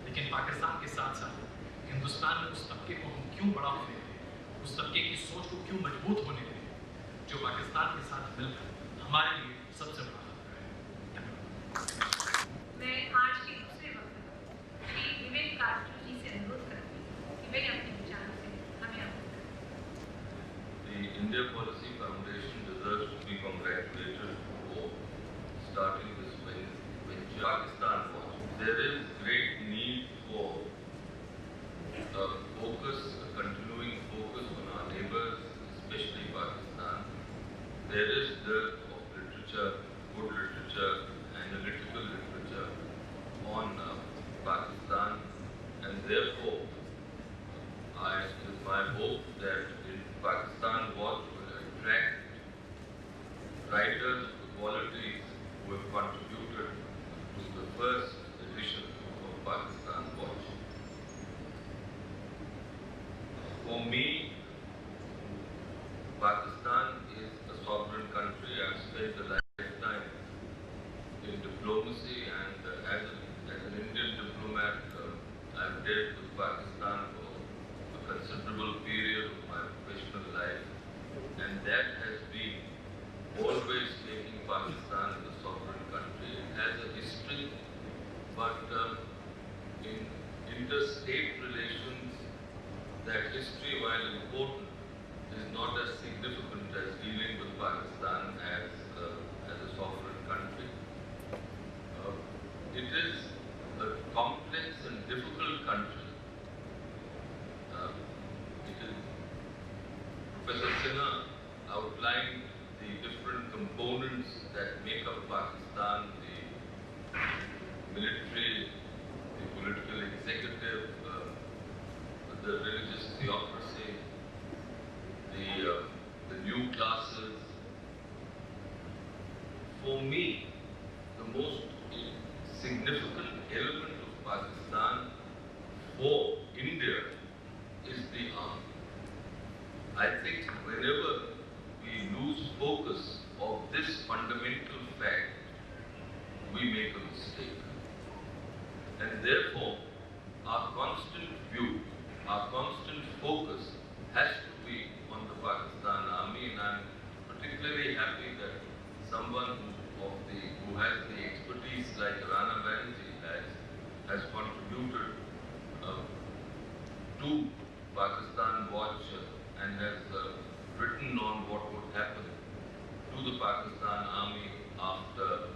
लेकिन पाकिस्तान के साथ साथ हिंदुस्तान में उस तबके को हम क्यों बड़ा होने दें, उस तबके की सोच को क्यों मजबूत होने दें जो पाकिस्तान के साथ मिलकर हमारे लिए सबसे बड़ा खतरा है। मैं आज के दूसरे वक्त श्री विवेक कास्ट्रो जी से अनुरोध करूंगी कि वे अपने विचारों से हमें अवगत करें। The India Policy Foundation deserves to be congratulated for starting this venture. Pakistan Watch. There is great need for a continuing focus on our neighbors, especially Pakistan. There is dearth of literature good literature, analytical literature on Pakistan, and therefore it is my hope that Pakistan Watch will attract writers of qualities who have contributed to the first edition of Pakistan Watch. For me, Pakistan is a sovereign country. I've spent a lifetime in diplomacy, and as an Indian diplomat, I've dealt with Pakistan for a considerable period of my professional life, and that has been always making Pakistan a sovereign country. It has a history, but in interstate relations, that history, while important, is not as significant as dealing with Pakistan as a sovereign country. It is a complex and difficult country. Professor Sinha outlined the different components that make up Pakistan: the military, the political executive, the religious theocracy, the new classes. For me, the most significant element of Pakistan for India is the army. I think whenever we lose focus of this fundamental fact, we make a mistake. And therefore, our constant view, our constant focus has to be on the Pakistan Army, and I'm particularly happy that someone who has the expertise like Rana Banerjee has contributed to Pakistan Watch and has written on what would happen to the Pakistan Army after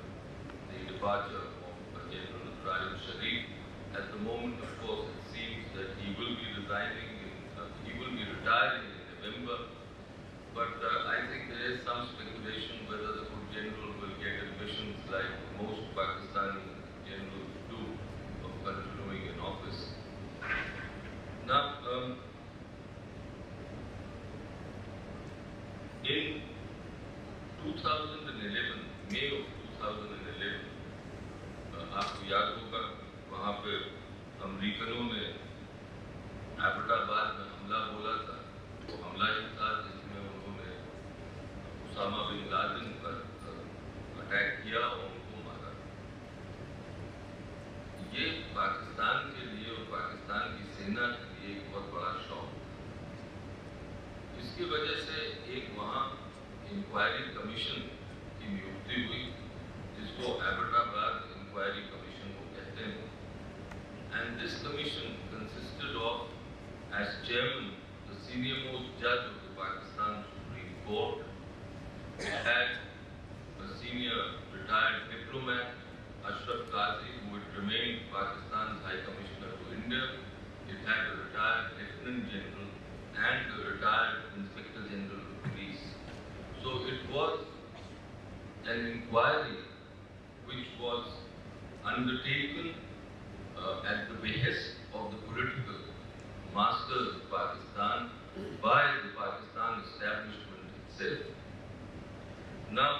the departure of General Rahil Sharif. At the moment, of course, it seems that he will be retiring in November. But I think there is some speculation whether the good general will get admissions like most Pakistani generals do of continuing in office. Now, in 2011, May of 2011, आपको याद होगा वहाँ पे अमेरिकनों ने एबटाबाद में हमला बोला था। वो हमला ही था जिसमें उन्होंने उसामा बिन लादेन पर अटैक किया और उनको मारा। ये पाकिस्तान के लिए और पाकिस्तान की सेना के लिए एक बहुत बड़ा शौक। इसकी वजह से एक वहाँ इंक्वायरी कमीशन की नियुक्ति हुई, जिसको एबटाबाद इंक्वायरी कमीशन को कहते हैं। And this commission consisted of, as chairman, the senior most judge of the Pakistan Supreme Court. It had a senior retired diplomat, Ashraf Qazi, who had remained Pakistan's High Commissioner to India. It had a retired Lieutenant General and a retired Inspector General of Police. So it was an inquiry which was undertaken at the behest of the political masters of Pakistan by the Pakistan establishment itself. Now,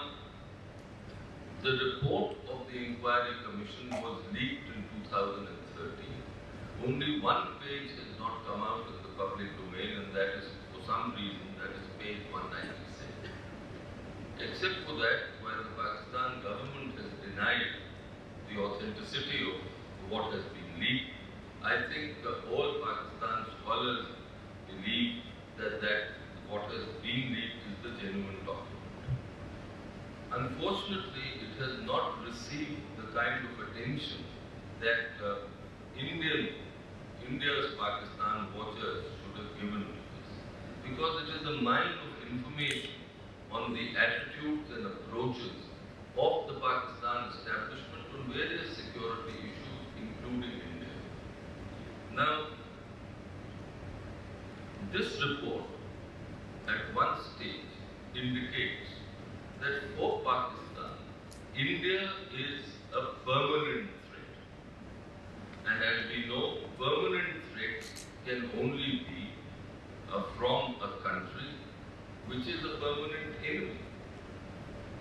the report of the inquiry commission was leaked in 2013. Only one page has not come out in the public domain, and that is, for some reason, that is page 196. Except for that, while the Pakistan government has denied the authenticity of what has been leaked, I think all Pakistan scholars believe that what has been leaked is the genuine document. Unfortunately, it has not received the kind of attention that India's Pakistan watchers should have given to this, because it is a mine of information on the attitudes and approaches of the Pakistan establishment on various security issues, including India. Now, this report at one stage indicates that for Pakistan, India is a permanent threat. And as we know, permanent threats can only be from a country which is a permanent enemy.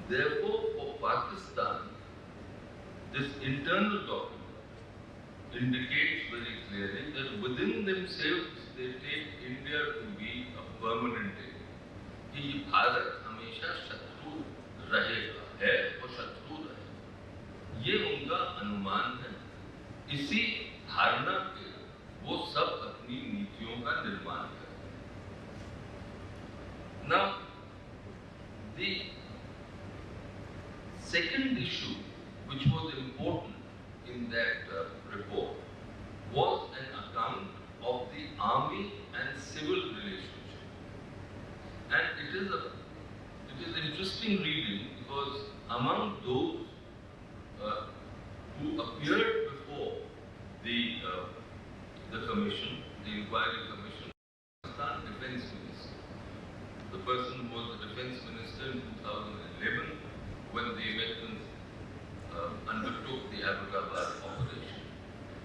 Therefore, for Pakistan, this internal document indicates very clearly that within themselves they take India to be a permanent enemy. कि भारत हमेशा शत्रु रहेगा, है और शत्रु रहेगा, ये उनका अनुमान है। इसी धारणा पे वो सब अपनी नीतियों का निर्माण करते हैं। Now, the second issue which was important in that report was an account of the army and civil relationship. And it is interesting reading because among those who appeared before the commission, the inquiry commission, Pakistan Defence Minister, the person who was the Defence Minister in 2011 when the Americans undertook the Abbottabad operation,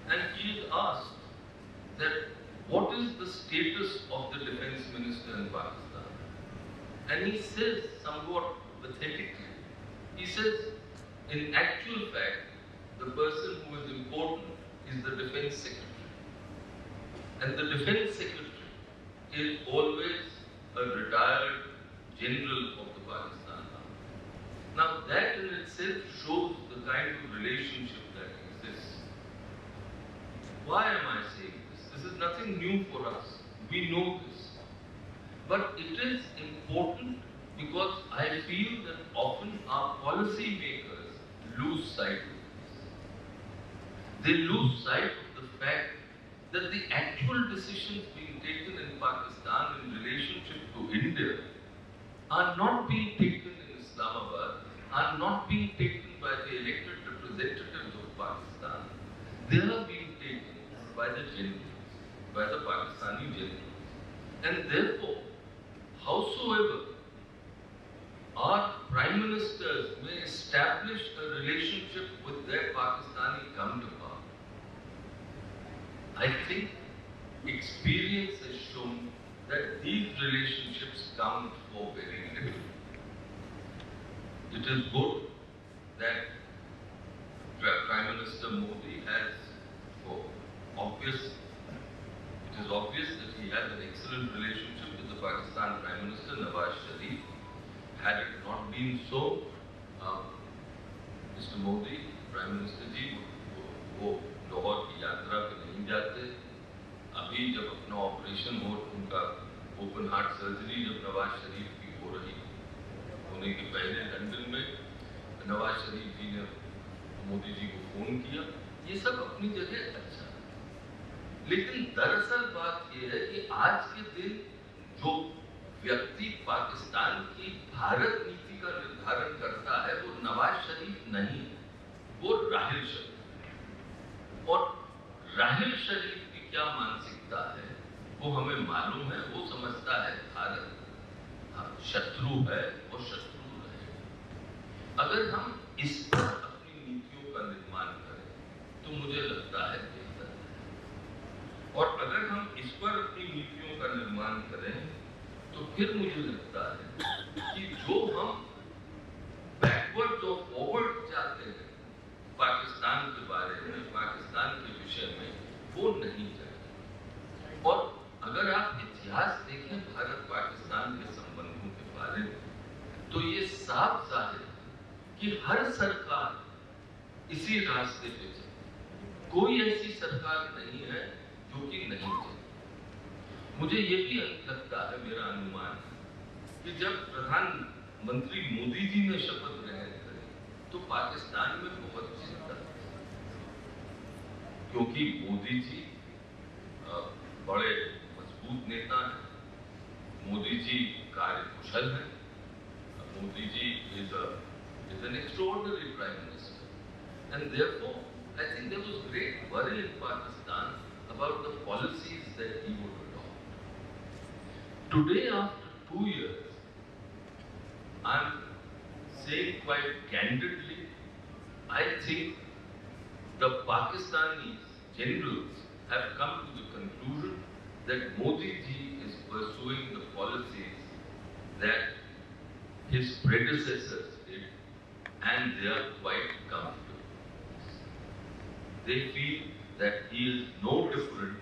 and he is asked that what is the status of the Defence Minister in Pakistan. And he says, somewhat pathetically, he says, in actual fact, the person who is important is the Defence Secretary. And the Defence Secretary is always a retired general of the Pakistan Army. Now that in itself shows the kind of relationship that exists. Why am I saying this? This is nothing new for us. We know this. But it is important because I feel that often our policy makers lose sight of this. They lose sight of the fact that the actual decisions being taken in Pakistan in relationship to India are not being taken in Islamabad, are not being taken by the elected representatives of Pakistan. They are being taken by the generals, by the Pakistani generals. And therefore, howsoever our prime ministers may establish a relationship with their Pakistani counterpart, I think experience has shown that these relationships count for very little. It is good that Prime Minister Modi has, it is obvious that he has an excellent relationship with the Pakistan Prime Minister Nawaz Sharif. Had it not been so, Mr. Modi, Prime Minister जी, वो लाहौर की यात्रा पे नहीं जाते। अभी जब अपना operation हो, उनका ओपन हार्ट सर्जरी जब नवाज शरीफ की होने के पहले लंदन में नवाज शरीफ जी ने मोदी जी को फोन किया। ये सब अपनी जगह अच्छा है, लेकिन दरअसल बात यह है कि आज के दिन जो व्यक्ति पाकिस्तान की भारत नीति का निर्धारण करता है वो नवाज शरीफ नहीं, वो राहिल शरीफ। और राहिल शरीफ की क्या मानसिकता है वो हमें मालूम है। वो समझता है भारत शत्रु है और शत्रु रहेगा। अगर हम इस पर अपनी नीतियों का निर्माण करें तो मुझे लगता है बेहतर है। और अगर हम इस पर अपनी नीतियों का निर्माण करें तो फिर मुझे लगता है कि जो हम बैकवर्ड और फॉरवर्ड चाहते हैं पाकिस्तान के बारे में, पाकिस्तान के विषय में, वो नहीं चाहिए। और अगर आप इतिहास देखें भारत पाकिस्तान के संबंधों के बारे में तो ये साफ जाहिर है कि हर सरकार इसी रास्ते पे चली। कोई ऐसी सरकार नहीं है जो कि नहीं चली। मुझे ये भी लगता है, मेरा अनुमान है कि जब प्रधानमंत्री मोदी जी ने शपथ ग्रहण करी तो पाकिस्तान में बहुत चिंता थी, क्योंकि मोदी जी बड़े मजबूत नेता हैं, मोदी जी कार्यकुशल हैं, Modi ji is an extraordinary prime minister, and therefore I think there was great worry in Pakistan about the policies that he would adopt. Today, after 2 years, I am saying quite candidly I think the Pakistani generals have come to the conclusion that Modi ji is pursuing the policies that his predecessors did, and they are quite comfortable. They feel that he is no different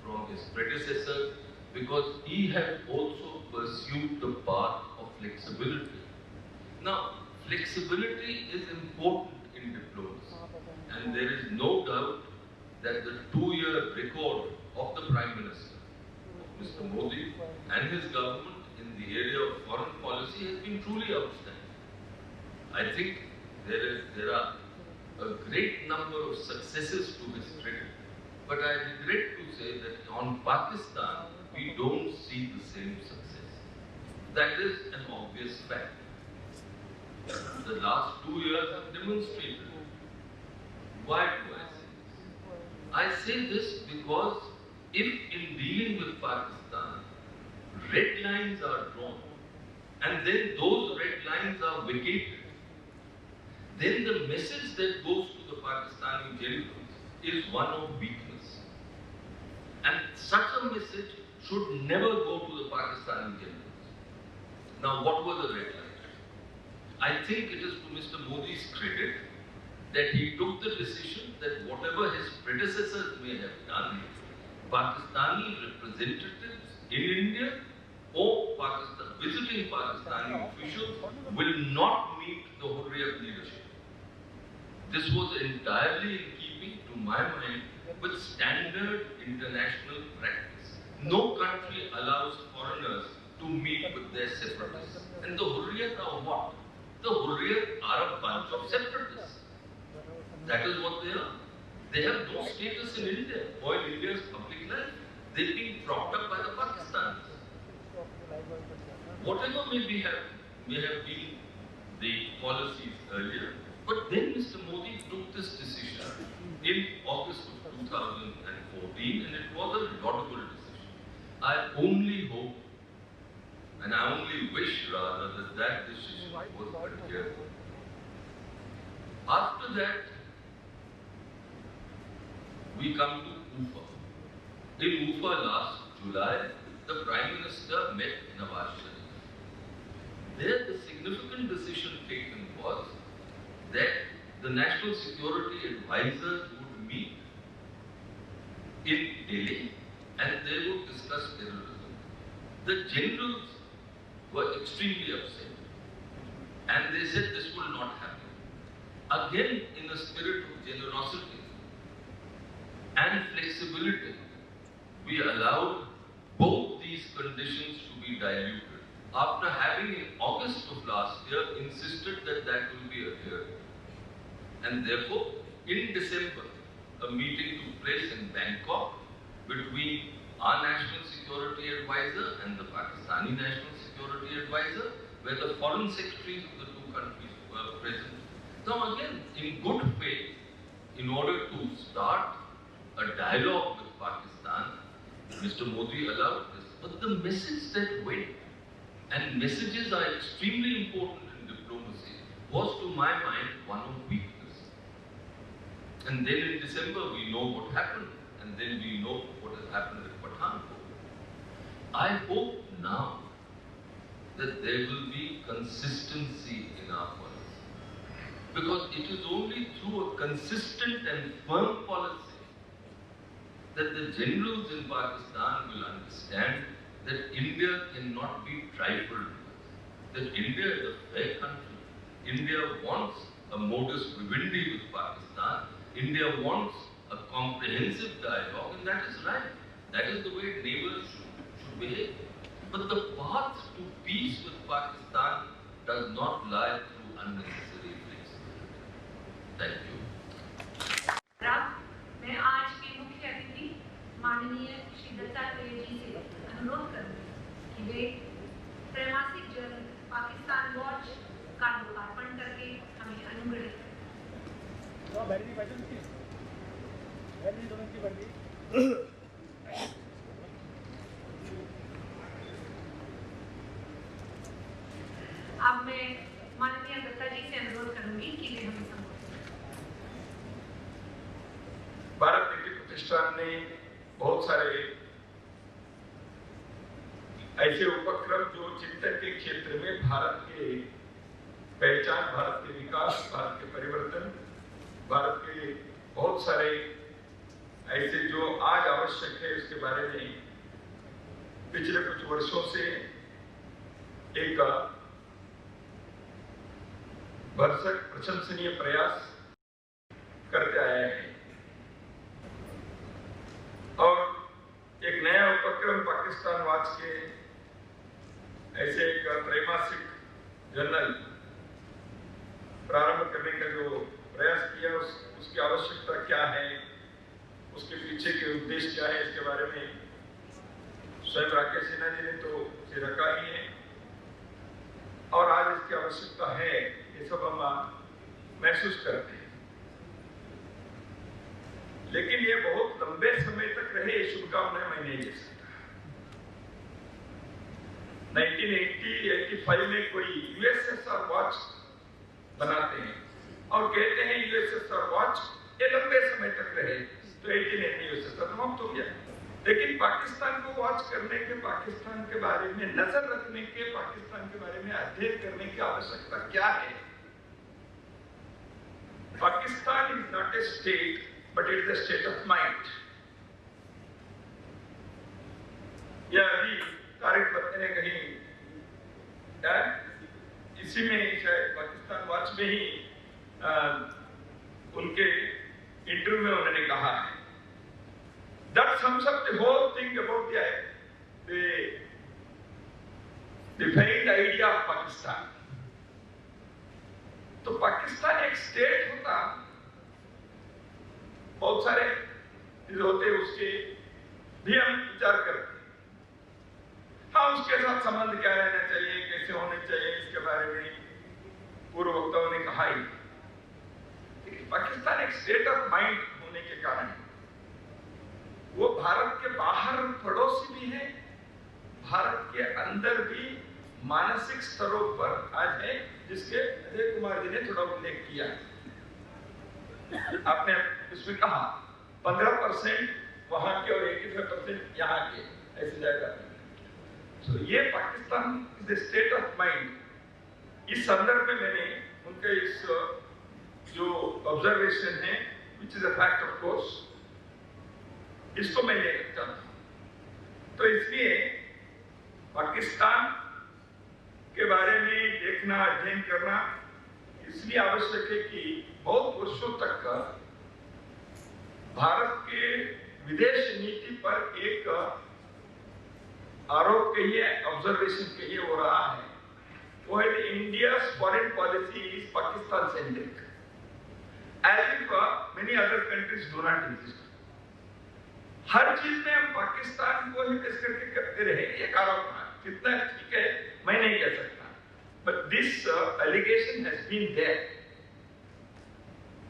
from his predecessors because he had also pursued the path of flexibility. Now, flexibility is important in diplomacy, and there is no doubt that the 2-year record of the Prime Minister, Mr. Modi, and his government in the area of foreign policy has been truly outstanding. I think there are a great number of successes to his credit, but I regret to say that on Pakistan, we don't see the same success. That is an obvious fact. The last 2 years have demonstrated. Why do I say this? I say this because if in dealing with Pakistan, red lines are drawn, and then those red lines are vacated, then the message that goes to the Pakistani generals is one of weakness. And such a message should never go to the Pakistani generals. Now, what were the red lines? I think it is to Mr. Modi's credit that he took the decision that whatever his predecessors may have done, Pakistani representatives in India or visiting Pakistani officials will not meet the Hurriyat leadership. This was entirely in keeping, to my mind, with standard international practice. No country allows foreigners to meet with their separatists. And the Hurriyat are what? The Hurriyat are a bunch of separatists. That is what they are. They have no status in India or in India's public life. They're being propped up by the Pakistanis. Whatever may have been the policies earlier, but then Mr. Modi took this decision in August of 2014, and it was a laudable decision. I only hope, and I only wish rather, that decision was adhered to. After that, we come to UFA. In UFA last July, the Prime Minister met Nawaz Sharif. There, the significant decision taken was that the National Security Advisors would meet in Delhi and they would discuss terrorism. The generals were extremely upset and they said this will not happen. Again, in a spirit of generosity and flexibility, we allowed both these conditions to be diluted. After having in August of last year insisted that that will be adhered. And therefore, in December, a meeting took place in Bangkok between our National Security Advisor and the Pakistani National Security Advisor, where the foreign secretaries of the two countries were present. Now again, in good faith, in order to start a dialogue with Pakistan, Mr. Modi allowed this. But the message that went, and messages are extremely important in diplomacy, was to my mind one of weakness. And then in December we know what happened, and then we know what has happened at Pathankot. I hope now that there will be consistency in our policy. Because it is only through a consistent and firm policy that the generals in Pakistan will understand that India cannot be trifled with, that India is a fair country. India wants a modus vivendi with Pakistan. India wants a comprehensive dialogue, and that is right. That is the way neighbors should behave. But the path to peace with Pakistan does not lie through unnecessary flexibility. Thank you. मैं आज के मुख्य अतिथि माननीय श्री दत्तात्रेय जी से अनुरोध करूंगी कि वे त्रैमासिक जर्नल पाकिस्तान वॉच का लोकार्पण करके हमें अनुग्रहित करें। अब मैं माननीय दत्ता जी से अनुरोध करूंगी कि वे हमें संबोधित करें। पाकिस्तान ने बहुत सारे ऐसे उपक्रम जो चिंतन के क्षेत्र में भारत के पहचान, भारत के विकास, भारत के परिवर्तन, भारत के बहुत सारे ऐसे जो आज आवश्यक है उसके बारे में पिछले कुछ वर्षों से एक भरसक प्रशंसनीय प्रयास करते आए हैं। और एक नया उपक्रम पाकिस्तान वाच के ऐसे एक त्रैमासिक जर्नल प्रारंभ करने का जो प्रयास किया उसकी आवश्यकता क्या है, उसके पीछे के उद्देश्य क्या है, इसके बारे में स्वयं राकेश सिन्हा जी ने तो उसे रखा ही है और आज इसकी आवश्यकता है, ये सब हम महसूस करते हैं। लेकिन ये बहुत लंबे समय तक रहे ये शुभकामनाएं मैं नहीं दे सकता। 1980-85 में कोई यूएसएसआर वॉच बनाते हैं और कहते हैं यूएसएसआर वॉच ये लंबे समय तक रहे, तो 1880 यूएसएसआर समाप्त हो गया। लेकिन पाकिस्तान को वॉच करने के, पाकिस्तान के बारे में नजर रखने के, पाकिस्तान के बारे में अध्ययन करने की आवश्यकता क्या है? Pakistan is not A state but it is a state of mind. यह अभी तारिक पत्नी ने कहीं इसी में शायद पाकिस्तान वॉच में ही उनके इंटरव्यू में उन्होंने कहा है that sums up the whole thing about the failed idea of Pakistan। तो पाकिस्तान एक स्टेट होता, बहुत सारे होते उसके भी हम विचार करते, हाँ उसके साथ संबंध क्या रहना चाहिए, कैसे होने चाहिए, इसके बारे में पूर्व वक्ताओं ने कहा ही। लेकिन पाकिस्तान एक स्टेट ऑफ माइंड होने के कारण वो भारत के बाहर पड़ोसी भी है, भारत के अंदर भी मानसिक स्तरों पर आज है, जिसके अजय कुमार जी ने थोड़ा उल्लेख किया। आपने इसमें कहा 15% वहां के और 85% यहाँ के, ऐसे जाएगा। तो ये Pakistan is the state of mind. इस संदर्भ में मैंने उनके इस जो ऑब्जर्वेशन है, which is a fact of course, इसको मैं ले चाहता हूं। तो इसलिए पाकिस्तान के बारे में देखना, अध्ययन करना इसलिए आवश्यक है कि बहुत वर्षों तक भारत के विदेश नीति पर एक आरोप कहिए, ऑब्जर्वेशन कहिए, हो रहा है। वो है India's foreign policy is Pakistan centric, as if many other countries do not exist। हर चीज में हम पाकिस्तान को ही पेश करके करते रहे, एक आरोप है। कितना ठीक है मैं नहीं कह सकता, but this allegation has been there.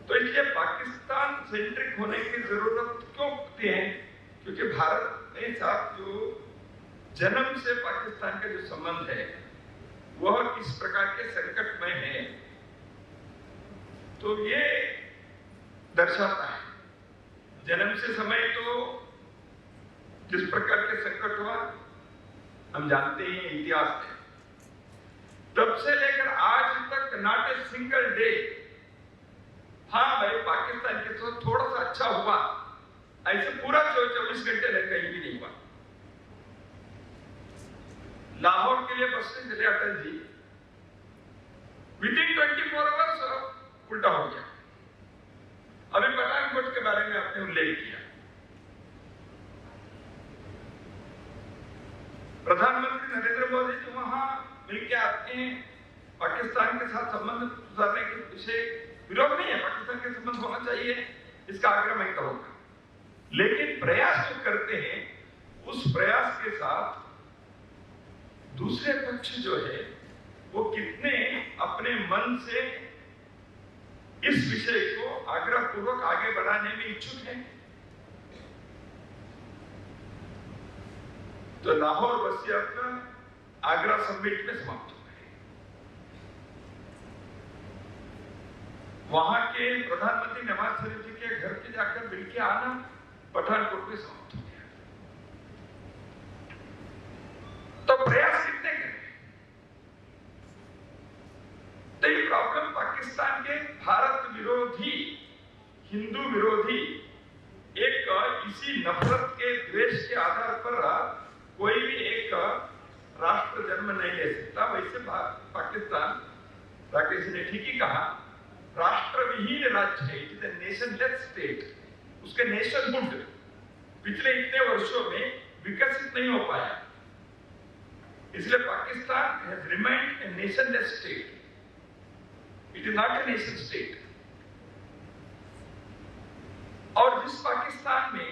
तो इसलिए पाकिस्तान सेंट्रिक होने की जरूरत क्यों होती है? क्योंकि भारत के साथ जो जन्म से पाकिस्तान का जो संबंध है वह किस प्रकार के संकट में है, तो ये दर्शाता है। जन्म से समय तो जिस प्रकार के संकट हुआ हम जानते ही इतिहास में, तब से लेकर आज तक नॉट ए सिंगल डे, हाँ भाई पाकिस्तान के साथ थोड़ा सा अच्छा हुआ, ऐसे पूरा 24 घंटे रह कहीं भी नहीं हुआ। लाहौर के लिए बस में चले अटल जी, विदिन 24 आवर्स उल्टा हो गया। अभी पठानकोट के बारे में आपने उल्लेख किया, प्रधानमंत्री नरेंद्र मोदी जी वहां मिलकर आते हैं, पाकिस्तान के साथ संबंध सुधारने के विषय विरोध नहीं है, पाकिस्तान के संबंध होना चाहिए, इसका आग्रह मैं करूंगा। लेकिन प्रयास जो करते हैं उस प्रयास के साथ दूसरे पक्ष जो है वो कितने अपने मन से इस विषय को आग्रह पूर्वक आगे बढ़ाने में इच्छुक है। तो लाहौर बसिया का आगरा समिट में समाप्त हो गए। वहां के प्रधानमंत्री नवाज शरीफ जी के घर पे जाकर मिलके आना पठानकोट में समाप्त हो गया। तो प्रयास कितने करें? तो ये प्रॉब्लम पाकिस्तान के भारत विरोधी, हिंदू विरोधी एक इसी नफरत के, द्वेष के आधार पर कोई भी एक राष्ट्र जन्म नहीं ले सकता। वैसे पाकिस्तान, राकेश ने ठीक ही कहा, राष्ट्र विहीन राज्य है, it is a nationless state. उसके नेशनहुड पिछले इतने वर्षों में विकसित नहीं हो पाया, इसलिए Pakistan has remained a nationless state, it is not a nation state. और जिस पाकिस्तान में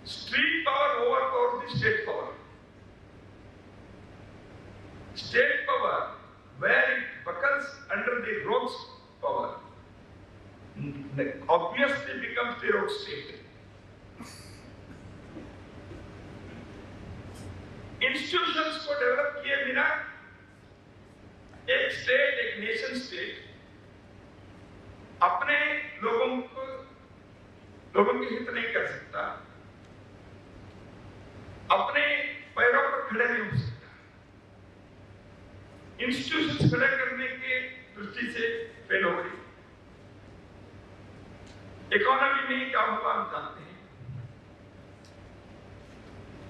street power overpower the state power, state power where it buckles under the rogue's power obviously becomes the rogue state. Institutions को develop किए बिना एक state, एक nation state अपने लोगों के हित नहीं कर सकता, अपने पैरों पर खड़े नहीं हो सकता। इंस्टीट्यूशंस खड़े करने के दृष्टि से फेल हो गई। इकोनॉमी में क्या हुआ हम जानते हैं।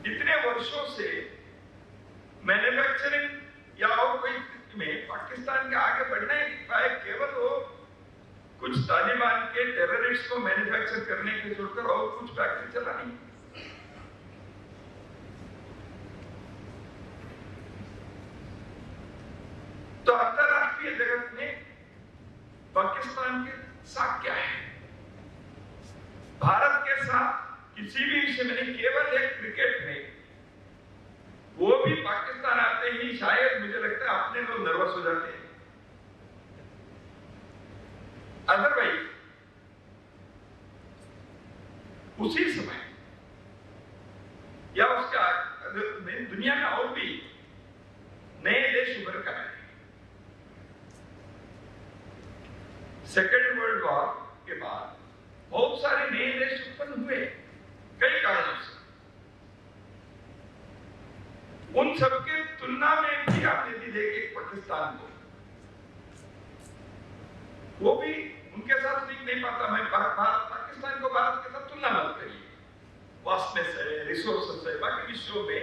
इतने वर्षों से मैन्युफैक्चरिंग या और कोई स्थिति में पाकिस्तान के आगे बढ़ना ही नहीं पाए, केवल वो कुछ तालिबान के टेररिस्ट को मैन्युफैक्चर करने के छोड़कर और कुछ फैक्ट्री चला नहीं। तो अंतरराष्ट्रीय जगत में पाकिस्तान के साथ क्या है? भारत के साथ किसी भी विषय में नहीं, केवल एक क्रिकेट में, वो भी पाकिस्तान आते ही शायद मुझे लगता है अपने लोग नर्वस हो जाते हैं। अदरवाइज उसी समय या उसके दुनिया में और भी नए देश उभर कर आए। सेकेंड वर्ल्ड वॉर के बाद बहुत सारे नए देश उत्पन्न हुए कई कारणों से। उन सबके तुलना में भी आप यदि देखें पाकिस्तान को, वो भी उनके साथ लिंक नहीं पाता। मैं पाकिस्तान को भारत के साथ तुलना मत करिए, वास्टनेस है, रिसोर्सेस है, बाकी विषयों में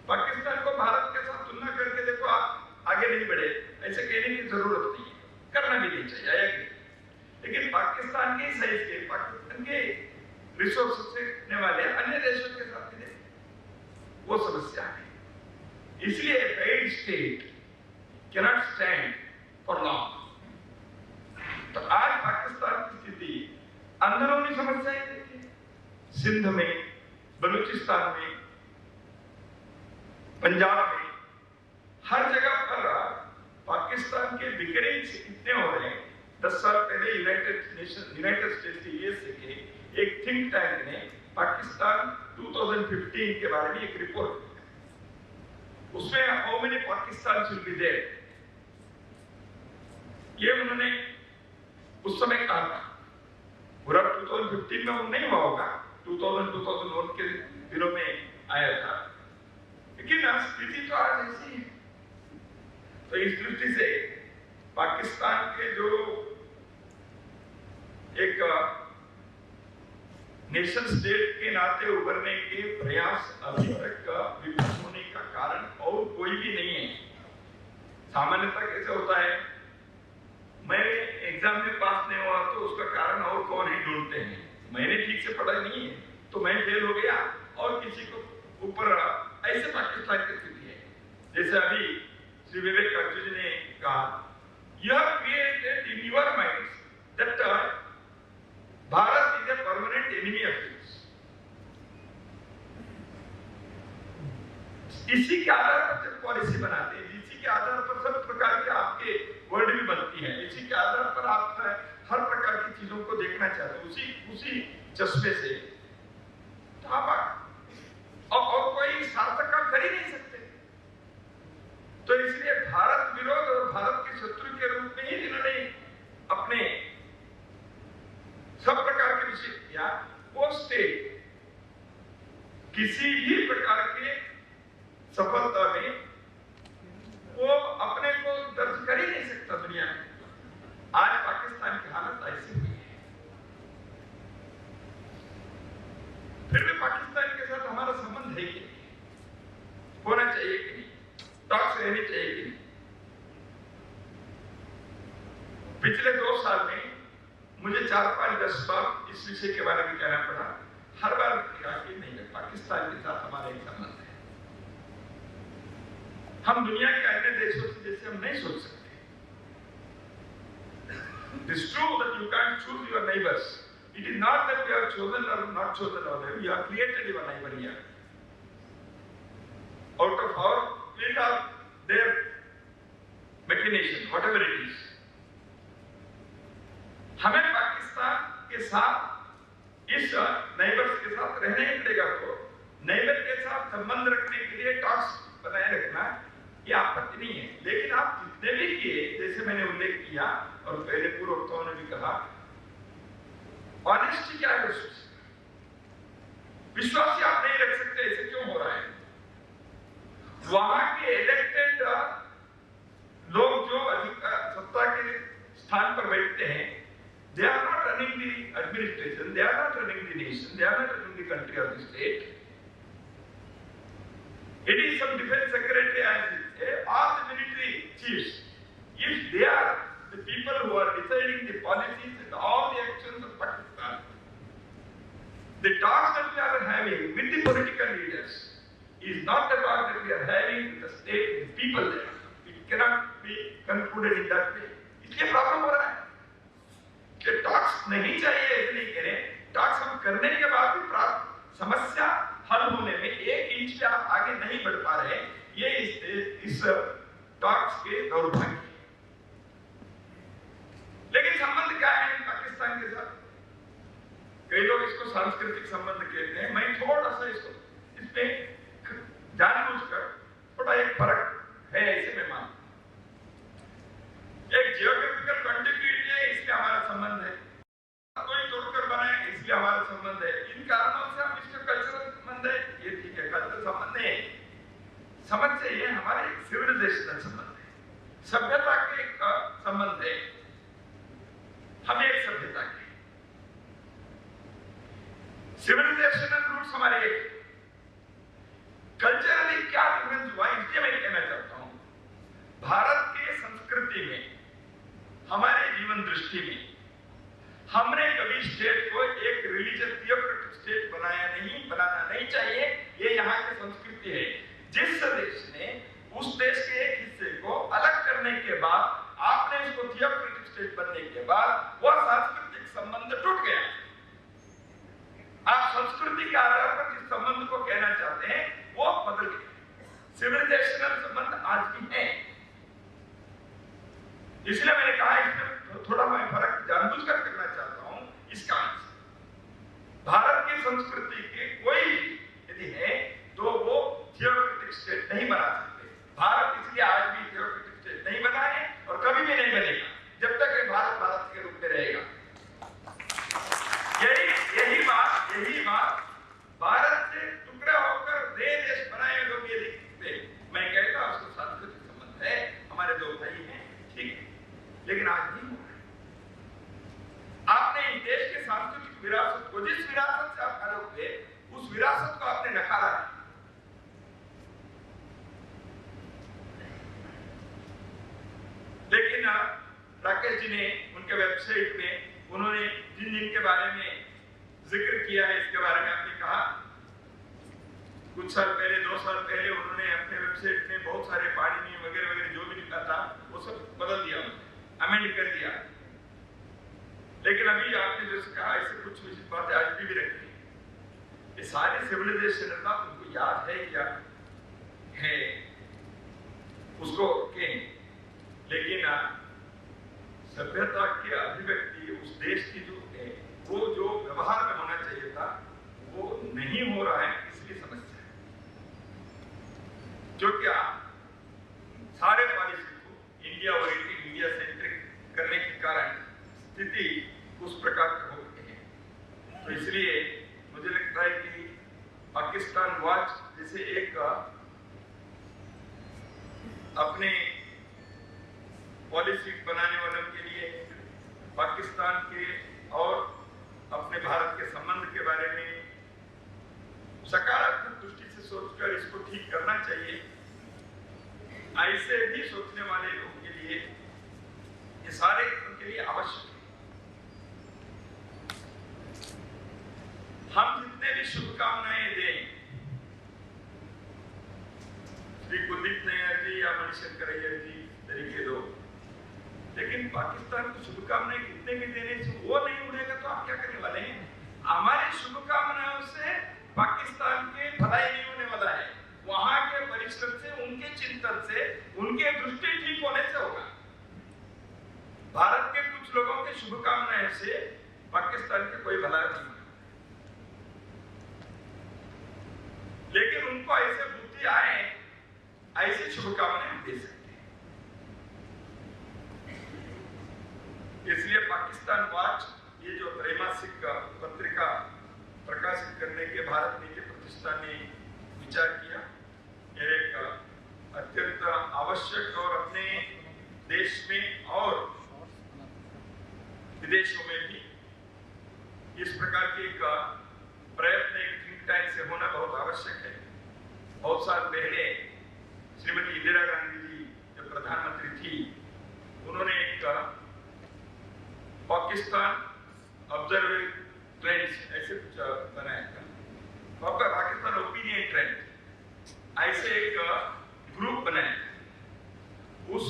पाकिस्तान को भारत के साथ तुलना करके देखो आप आगे नहीं बढ़े, ऐसे कहने की जरूरत नहीं है, करना भी नहीं चाहिए। लेकिन पाकिस्तान के साइज के, पाकिस्तान के रिसोर्सेस से रहने वाले अन्य देशों के साथ भी वो समस्या है। इसलिए failed state cannot stand for long. तो आज पाकिस्तान की स्थिति, अंदरूनी समस्याएं देखिए, सिंध में, बलूचिस्तान में, पंजाब में, हर जगह पर पाकिस्तान के बिखरे कितने हो रहे हैं। 10 साल पहले यूनाइटेड स्टेट्स के यूएसए के एक थिंक टैंक ने पाकिस्तान 2015 के बारे में एक रिपोर्ट दिया। उसमें how many Pakistan should be there, ये उन्होंने उस समय कहा था। पूरा 2015 में वो नहीं हुआ होगा, 2001 के दिनों में आया था, लेकिन स्थिति तो आज ऐसी है। तो इस दृष्टि से पाकिस्तान के जो एक नेशन स्टेट के नाते उभरने के प्रयास अभी तक विफल होने का कारण और कोई भी नहीं है। सामान्यतः कैसे होता है, मैं एग्जाम में पास नहीं हुआ तो उसका कारण और कौन है ढूंढते हैं। मैंने ठीक से पढ़ा नहीं है तो मैं फेल हो गया और किसी को ऊपर, ऐसे पाकिस्तान की स्थिति है। जैसे अभी श्री विवेक अर्जुन ने कहा, you have created in your minds that Bharat is a permanent enemy of yours. इसी के आधार पर जब पॉलिसी बनाते हैं, इसी के आधार पर सब प्रकार के आपके वर्ड भी बनती है, इसी के आधार पर आप हर प्रकार की चीजों को देखना चाहते हैं, उसी चश्मे से, तो आप और कोई सार्थक काम कर ही नहीं सकते। तो इसलिए भारत विरोध और भारत के शत्रु के रूप में ही इन्होंने अपने सब प्रकार के विषय या किसी भी प्रकार के सफलता में वो अपने को दर्ज कर ही नहीं सकता दुनिया में। आज पाकिस्तान की हालत ऐसी हुई है। फिर भी पाकिस्तान के साथ हमारा संबंध है कि नहीं, होना चाहिए कि नहीं, टॉक्स रहनी चाहिए कि नहीं। पिछले 2 साल में मुझे 4-5-10 बार इस विषय के बारे में कहना पड़ा। हर बार कहा कि नहीं, पाकिस्तान के साथ हमारा एक संबंध है। हम दुनिया के अन्य देशों से जैसे हम नहीं सोच सकते। It is true that you can't choose your neighbors. It is not that we have chosen or not chosen our neighbor. You have created your neighbor here. Out of our will or their machination, whatever it is. हमें पाकिस्तान के साथ इस neighbours के साथ रहना ही पड़ेगा। तो neighbour के साथ संबंध रखने के लिए टॉक्स बनाए रखना ये आपत्ति नहीं है। लेकिन आप जितने भी किए, जैसे मैंने उल्लेख किया और पहले पूर्व वक्ताओं ने भी कहा, ऑनेस्टी क्या है उसमें? विश्वास ही आप नहीं रख सकते। ऐसे क्यों हो रहा है? वहां के इलेक्टेड लोग जो सत्ता के स्थान पर बैठते हैं, they are not running the administration, they are not running the nation, they are not running the country or the state. It is some defense secretary as or the military chiefs. If they are the people who are deciding the policies and all the actions of Pakistan, the talks that we are having with the political leaders is not the talk that we are having with the state, the people there. It cannot be concluded in that way. इसलिए problem हो रहा है कि talks नहीं चाहिए, ऐसे नहीं कह रहे। टॉक्स हम करने के बाद भी समस्या हल होने में 1 इंच पे आप आगे नहीं बढ़ पा रहे। ये इस टॉक्स के दौर्भाग्य। लेकिन संबंध क्या है पाकिस्तान के साथ? कई लोग इसको सांस्कृतिक संबंध कहते हैं। मैं थोड़ा सा इसको इसमें जानबूझकर थोड़ा एक फर्क है ऐसे मैं मानता हूं। एक जियोग्राफिकल कंटिन्यूटी है, इसलिए हमारा संबंध है। कोई तोड़कर बनाए इसलिए हमारा संबंध है। इन कारणों से हम इसका कल्चरल संबंध है, ये ठीक है, कल्चरल संबंध नहीं है। समझ चाहिए हमारे एक सिविलाइजेशनल संबंध है, सभ्यता के एक संबंध है। हम एक सभ्यता के सिविलाइजेशनल रूट्स हमारे एक। कल्चरली क्या डिफरेंस हुआ, इसलिए मैं कहना चाहता हूं, भारत के संस्कृति में, हमारे जीवन दृष्टि में हमने कभी स्टेट को एक रिलीजियस थियोक्रेटिक स्टेट बनाना नहीं चाहिए। ये यहाँ की संस्कृति है। जिस देश ने उस देश के एक हिस्से को अलग करने के बाद, आपने इसको थियोक्रेटिक स्टेट बनने के बाद, वह सांस्कृतिक संबंध टूट गया। आप संस्कृति के आधार पर जिस संबंध को कहना चाहते हैं वो बदल गया। सिविलाइजेशनल संबंध आज भी है। इसलिए मैंने कहा इसमें थोड़ा मैं फर्क जानबूझकर करना चाहता हूं। इस कारण से भारत की संस्कृति के कोई यदि है तो वो थियोक्रेटिक स्टेट नहीं बना सकते। भारत इसलिए आज भी थियोक्रेटिक स्टेट नहीं बना है और कभी भी नहीं बनेगा जब तक ये भारत भारत के रूप में रहेगा। यही बात भारत से टुकड़ा होकर देश बनाए लोग ये लिखते। मैं कहता हूं उसको सांस्कृतिक संबंध है, हमारे 2 भाई हैं, ठीक है, लेकिन आज नहीं हो रहा। आपने इस देश के सांस्कृतिक विरासत को, जिस विरासत से आप अलग हुए, उस विरासत को आपने नकारा है। लेकिन राकेश जी ने उनके वेबसाइट में उन्होंने जिन के बारे में जिक्र किया है, इसके बारे में आपने कहा, कुछ साल पहले, 2 साल पहले उन्होंने अपने वेबसाइट में बहुत सारे पाणिनि वगैरह वगैरह जो भी लिखा था वो सब बदल दिया, अमेंड कर दिया। लेकिन अभी आपने जैसे कहा ऐसे कुछ बातें आज भी रखी। ये सारे सिविलाइजेशन का उनको याद है क्या है उसको कहें, लेकिन सभ्यता की अभिव्यक्ति उस देश की जो है वो जो व्यवहार में होना चाहिए था वो नहीं हो रहा है, इसलिए समस्या है। जो क्या सारे पॉलिसी को इंडिया ओरिएंटेड, इंडिया सेंट्रिक करने के कारण स्थिति उस प्रकार की हो गई है। तो इसलिए मुझे लगता है कि पाकिस्तान पाकिस्तान के और अपने भारत के संबंध के बारे में सकारात्मक दृष्टि से सोचकर इसको ठीक करना चाहिए। ऐसे भी सोचने वाले लोगों के लिए ये सारे उनके लिए आवश्यक है। हम जितने भी शुभकामनाएं दें श्री कुलदीप नैयर जी या मणिशंकर अय्यर जी तरीके दो, लेकिन पाकिस्तान को शुभकामनाएं कितने भी देने से वो नहीं उड़ेगा तो आप क्या करने वाले हैं? हमारी शुभकामनाओं से पाकिस्तान के भलाई नहीं होने वाला है। वहां के परिश्रम से, उनके चिंतन से, उनके दृष्टि ठीक होने से होगा। भारत के कुछ लोगों के शुभकामनाएं से पाकिस्तान के कोई भला नहीं होगा। लेकिन उनको ऐसे बुद्धि आए, ऐसी शुभकामनाएं दे सकते हैं। इसलिए पाकिस्तान वॉच ये जो त्रैमासिक पत्रिका प्रकाशित करने के भारत नीति प्रतिष्ठान ने विचार किया, एक अत्यंत आवश्यक और अपने देश में और विदेशों में भी इस प्रकार के एक प्रयत्न एक थिंक टैंक से होना बहुत आवश्यक है। बहुत साल पहले श्रीमती इंदिरा गांधी जी जब प्रधानमंत्री थी, उन्होंने एक पाकिस्तान ऑब्जर्वर ट्रेंड्स ऐसे कुछ बनाया था, पाकिस्तान ओपिनियन ट्रेंड, ऐसे एक ग्रुप बनाया। उस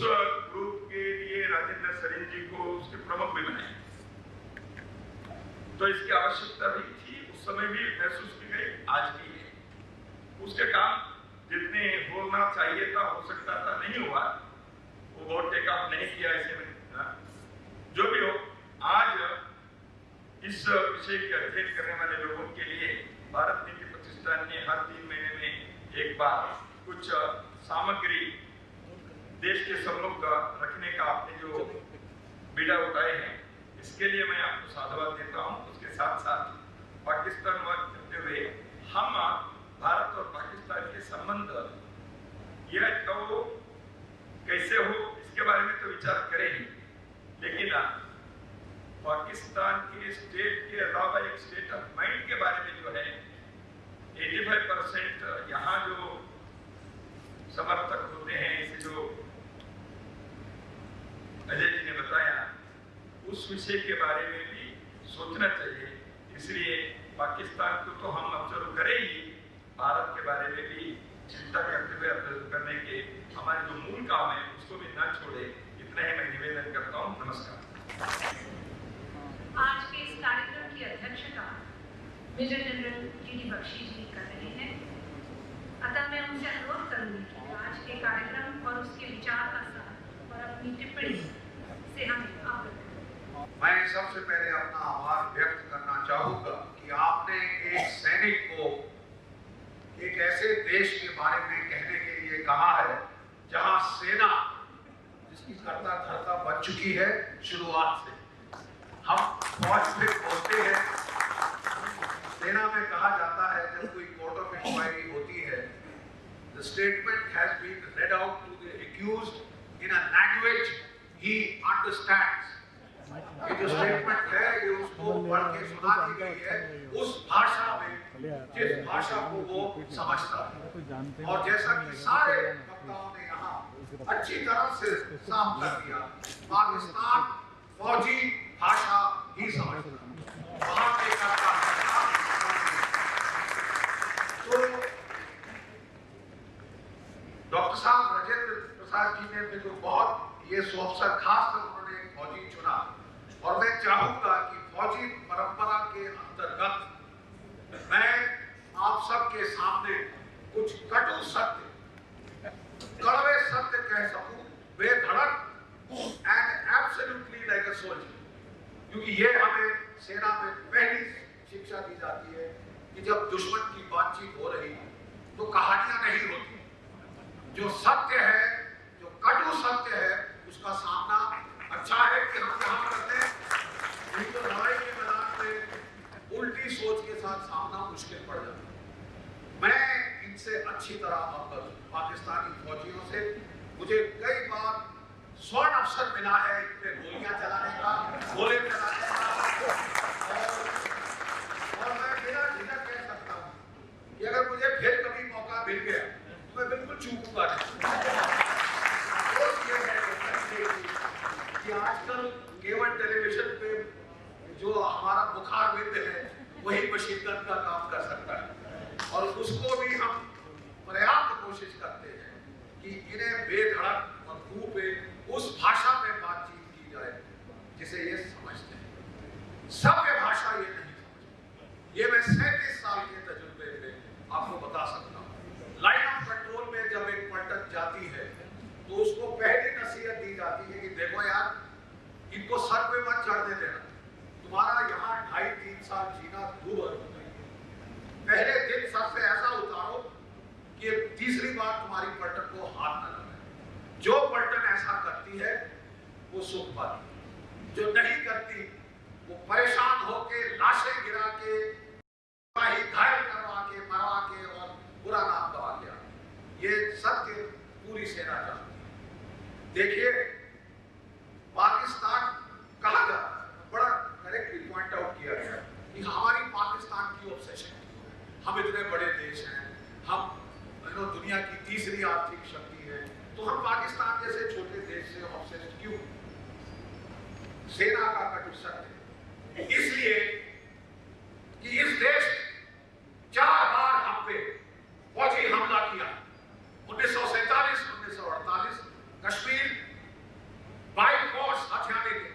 ग्रुप के लिए राजेंद्र सरीन जी को उसके प्रमुख भी बनाया। तो इसकी आवश्यकता भी थी, उस समय भी महसूस की गई, आज भी है। उसके काम जितने होना चाहिए था, हो सकता था, नहीं हुआ, वो वोट टेक ऑफ नहीं किया ऐसे में। जो भी हो, आज इस विषय के अध्ययन करने वाले लोगों के लिए भारत नीति प्रतिष्ठान ने हर 3 महीने में एक बार कुछ सामग्री देश के सम्मुख रखने का आपने जो बीड़ा उठाए हैं, इसके लिए मैं आपको साधुवाद देता हूं। उसके साथ साथ पाकिस्तान वक्त करते हुए हम भारत और पाकिस्तान के संबंध यह तो कैसे हो इसके बारे में तो विचार करें ही, लेकिन पाकिस्तान के स्टेट के अलावा एक स्टेट ऑफ माइंड के बारे में जो है 85% यहाँ जो समर्थक होते हैं, इसे जो अजय जी ने बताया, उस विषय के बारे में भी सोचना चाहिए। इसलिए पाकिस्तान को तो हम ऑब्जर्व करें ही, भारत के बारे में भी चिंता करते हुए ऑब्जर्व करने के हमारे जो मूल काम है उसको भी ना छोड़े। इतना ही मैं निवेदन करता हूँ। नमस्कार। आज के इस कार्यक्रम की अध्यक्षता मेजर जनरल टी.डी. बख्शी जी कर रहे हैं। अतः मैं उनसे अनुरोध करूंगी कि आज के कार्यक्रम और उसके विचार का सार और अपनी टिप्पणी से हमें अवगत करें। मैं सबसे पहले अपना आभार व्यक्त करना चाहूंगा कि आपने एक सैनिक को एक ऐसे देश के बारे में कहने के लिए कहा है जहां सेना जिसकी कर्ता धर्ता बन चुकी है शुरुआत से। हम फौज में बोलते हैं, सेना में कहा जाता है जब कोई कोर्ट ऑफ इंक्वायरी होती है, the statement has been read out to the accused in a language he understands। ये जो स्टेटमेंट है ये उसको पढ़ के सुना दी गई है उस भाषा में जिस भाषा को वो समझता है। और जैसा कि सारे वक्ताओं ने यहाँ अच्छी तरह से साफ कर दिया, पाकिस्तान फौजी भाषा ही समझता है, वहां के करता तो डॉक्टर साहब राजेंद्र प्रसाद जी ने मेरे को बहुत ये अवसर खास कर उन्होंने एक फौजी चुना, और मैं चाहूंगा कि फौजी परंपरा के अंतर्गत मैं आप सबके सामने कुछ कटु सत्य, कड़वे सत्य कह सकूं, बेधड़क and absolutely like a soldier. क्योंकि ये हमें सेना में पहली शिक्षा दी जाती है कि जब दुश्मन की बातचीत हो रही तो कहानियां नहीं होती, जो सत्य है, जो कटु सत्य है, उसका सामना अच्छा है कि हम यहाँ करते हैं। नहीं तो लड़ाई के मैदान में उल्टी सोच के साथ सामना मुश्किल पड़ जाता है। मैं इनसे अच्छी तरह अवगत हूं, पाकिस्तानी फौजियों से मुझे कई बार स्वर्ण अवसर मिला है इन पे गोलियां चलाने का, गोले चलाने हिंद है वही मशीन गन का काम कर सकता है। और उसको भी हम पर्याप्त कोशिश करते हैं कि इन्हें बेधड़क और मुंह पे उस भाषा में बातचीत की जाए जिसे ये समझते हैं। सभ्य भाषा ये नहीं समझते। ये मैं 37 साल के तजुर्बे पे आपको बता सकता हूँ। लाइन ऑफ कंट्रोल में जब एक पलटन जाती है तो उसको पहली नसीहत दी जाती है कि देखो यार, इनको सर पे मत चढ़ने देना, तुम्हारा यहाँ 2.5-3 साल जीना दूभर हो गई। पहले दिन सर से ऐसा उतारो कि तीसरी बार तुम्हारी पलटन को हाथ न लगाए। जो पलटन ऐसा करती है वो सुख पाती, जो नहीं करती वो परेशान होके लाशें गिरा के घायल करवा के मरवा के और बुरा नाम गवा गया। ये सत्य पूरी सेना जानती है। देखिए, पाकिस्तान कहा जाता है, बड़ा करेक्टली पॉइंट आउट किया गया कि हमारी पाकिस्तान की ऑब्सेशन है। हम इतने बड़े देश हैं, हम दुनिया की तीसरी आर्थिक शक्ति है, तो हम पाकिस्तान जैसे छोटे देश से ऑब्सेस्ड क्यों? सेना का कटु सत्य इसलिए कि इस देश ने 4 बार हम पे फौजी हमला किया। 1947, 1948 कश्मीर बाई फोर्स हथियाने के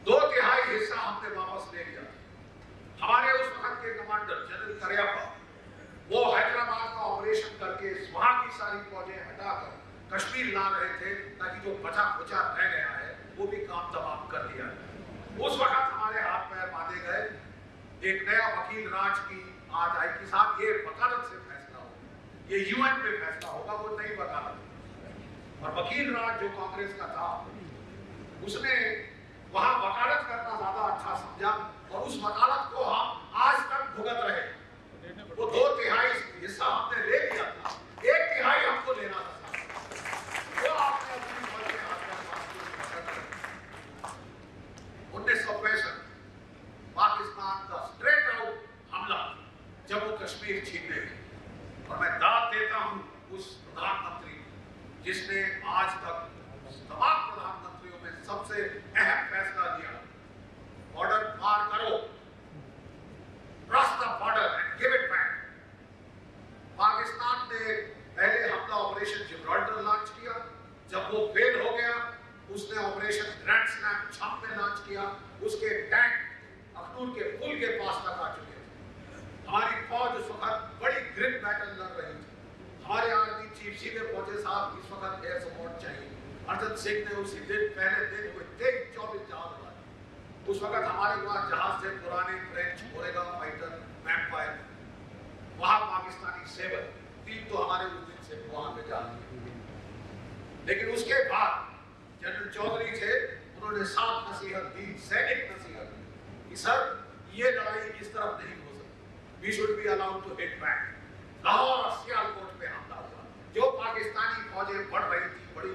2/3 हिस्सा हमने वापस ले लिया। हमारे उस वक्त के कमांडर जनरल करियप्पा वो हैदराबाद का ऑपरेशन करके वहां की सारी फौजें हटाकर कश्मीर ला रहे थे ताकि जो बचा खुचा रह गया है वो भी काम तमाम कर दिया है। उस वक्त हमारे हाथ पैर बांधे गए। एक नया वकील राज की आज आई कि साहब ये वकालत से फैसला होगा, ये यूएन पे फैसला होगा, वो नई वकालत। और वकील राज जो कांग्रेस का था उसने वहां वकालत करना ज्यादा अच्छा समझा और उस वकालत को हम आज तक भुगत रहे। वो 2/3 हिस्सा हमने ले लिया था, 1/3 हमको लेना था। वो आपने अपनी फौज में हाथ 1965 पाकिस्तान का स्ट्रेट आउट हमला जम्मू कश्मीर छीनने में। और मैं दाद देता हूं उस प्रधानमंत्री जिसने आज तक तमाम प्रधानमंत्रियों में सबसे अहम फैसला लिया, बॉर्डर पार करो, cross the border and give it back. Pakistan ने पहले हमला ऑपरेशन जिब्राल्टर लॉन्च किया, जब वो फेल हो गया उसने ऑपरेशन ग्रैंड स्लैम छम में लॉन्च किया। उसके टैंक अखनूर के पुल के पास तक आ चुके थे। हमारी फौज उस वक्त बड़ी ग्रिप बैटल लड़ रही थी। हमारे आर्मी चीफ सीधे पहुंचे, साहब इस वक्त एयर सपोर्ट चाहिए। अर्जन सिंह ने उसी दिन पहले दिन हुए 23-24 जहाज उड़ाए। उस वक्त हमारे पास जहाज थे पुराने फ्रेंच ओरेगा फाइटर, वैम्पायर, वहां पाकिस्तानी सेवर 3 तो हमारे उस दिन से वहां पे जहाज थे। लेकिन उसके बाद जनरल चौधरी थे, उन्होंने 7 नसीहत दी, सैनिक नसीहत दी कि सर ये लड़ाई इस तरफ नहीं हो सकती, we should be allowed to hit back. Lahore और सियालकोट में हमला हुआ। जो पाकिस्तानी फौजें बढ़ रही थी बड़ी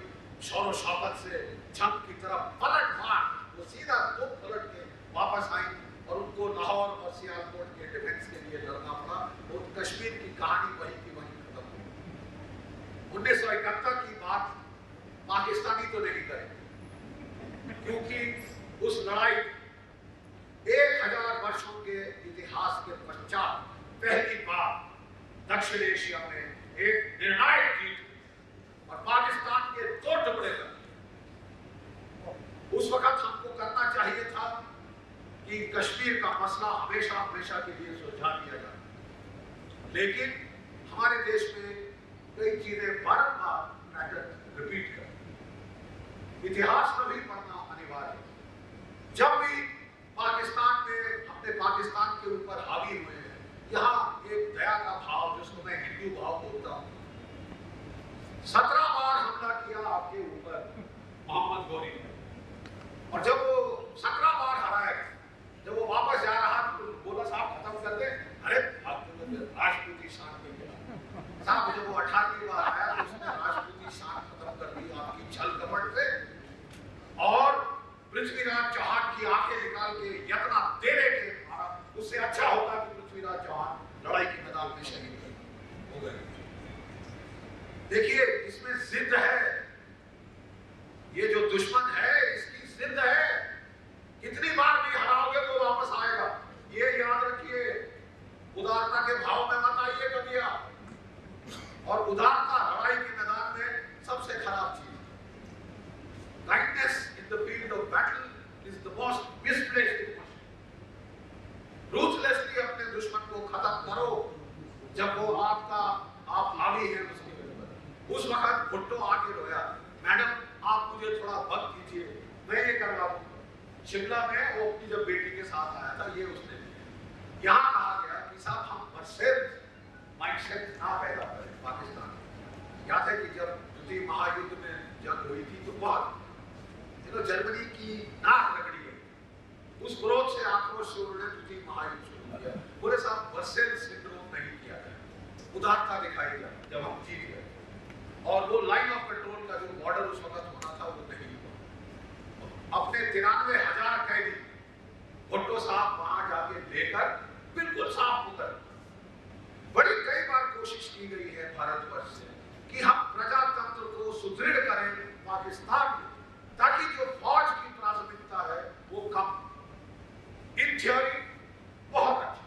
शौर शौकत से छत की तरफ पलट मार, वो सीधा दुख पलट के वापस आई और उनको लाहौर और सियालकोट के डिफेंस के लिए लड़ना पड़ा। और कश्मीर की कहानी वहीं की वहीं खत्म हुई। 1971 की बात पाकिस्तानी तो नहीं करेंगे क्योंकि उस लड़ाई 1000 वर्षों के इतिहास के पश्चात पहली बार दक्षिण एशिया में एक निर्णायक जीत और पाकिस्तान के 2 टुकड़े कर। उस वक्त हमको करना चाहिए था कि कश्मीर का मसला हमेशा हमेशा के लिए सुलझा दिया जाए, लेकिन हमारे देश में कई चीजें बार-बार पैटर्न रिपीट कर। इतिहास कभी पढ़ना अनिवार्य है। जब भी पाकिस्तान में हमने पाकिस्तान के ऊपर हावी हुए हैं, यहाँ एक दया का भाव जिसको मैं हिंदू भाव बोलता हूँ, 17 बार हमला किया आपके ऊपर मोहम्मद गौरी ने। और जब वो 17 बार हराया, जब वो वापस जा रहा तो बोला साहब खत्म कर दे। अरे राजपूती शान पे गया साहब। जब वो 18वीं बार आया तो उसने राजपूती शान खत्म कर दी आपकी छल कपट से और पृथ्वीराज चौहान की आंखें निकाल के यत्ना देने के मारा। उससे अच्छा होता कि पृथ्वीराज चौहान लड़ाई के मैदान में शहीद हो गए। देखिए इसमें जिद है, ये जो दुश्मन है इसकी जिद है। कितनी बार भी हराओगे वो वापस शिमला में वो अपनी जब बेटी के साथ आया था, ये उसने यहाँ कहा गया कि साहब हम वर्सेस माइंडसेट ना पैदा करें पाकिस्तान में। याद है कि जब द्वितीय महायुद्ध में जंग हुई थी तो बहुत जर्मनी की नाक रगड़ी गई। उस विरोध से आक्रोश से उन्होंने द्वितीय महायुद्ध शुरू किया। बोले साहब वर्सेस सिंड्रोम नहीं किया गया, उदारता दिखाई गया जब हम जीत गए। और वो लाइन ऑफ कंट्रोल का जो बॉर्डर उस वक्त होना था वो नहीं हुआ। अपने 93,000 कैदी भुट्टो साहब वहां जाके लेकर बिल्कुल साफ उतर। बड़ी कई बार कोशिश की गई है भारतवर्ष से कि हम प्रजातंत्र को सुदृढ़ करें पाकिस्तान में, ताकि जो फौज की प्राथमिकता है वो कम। इन थ्योरी बहुत अच्छा,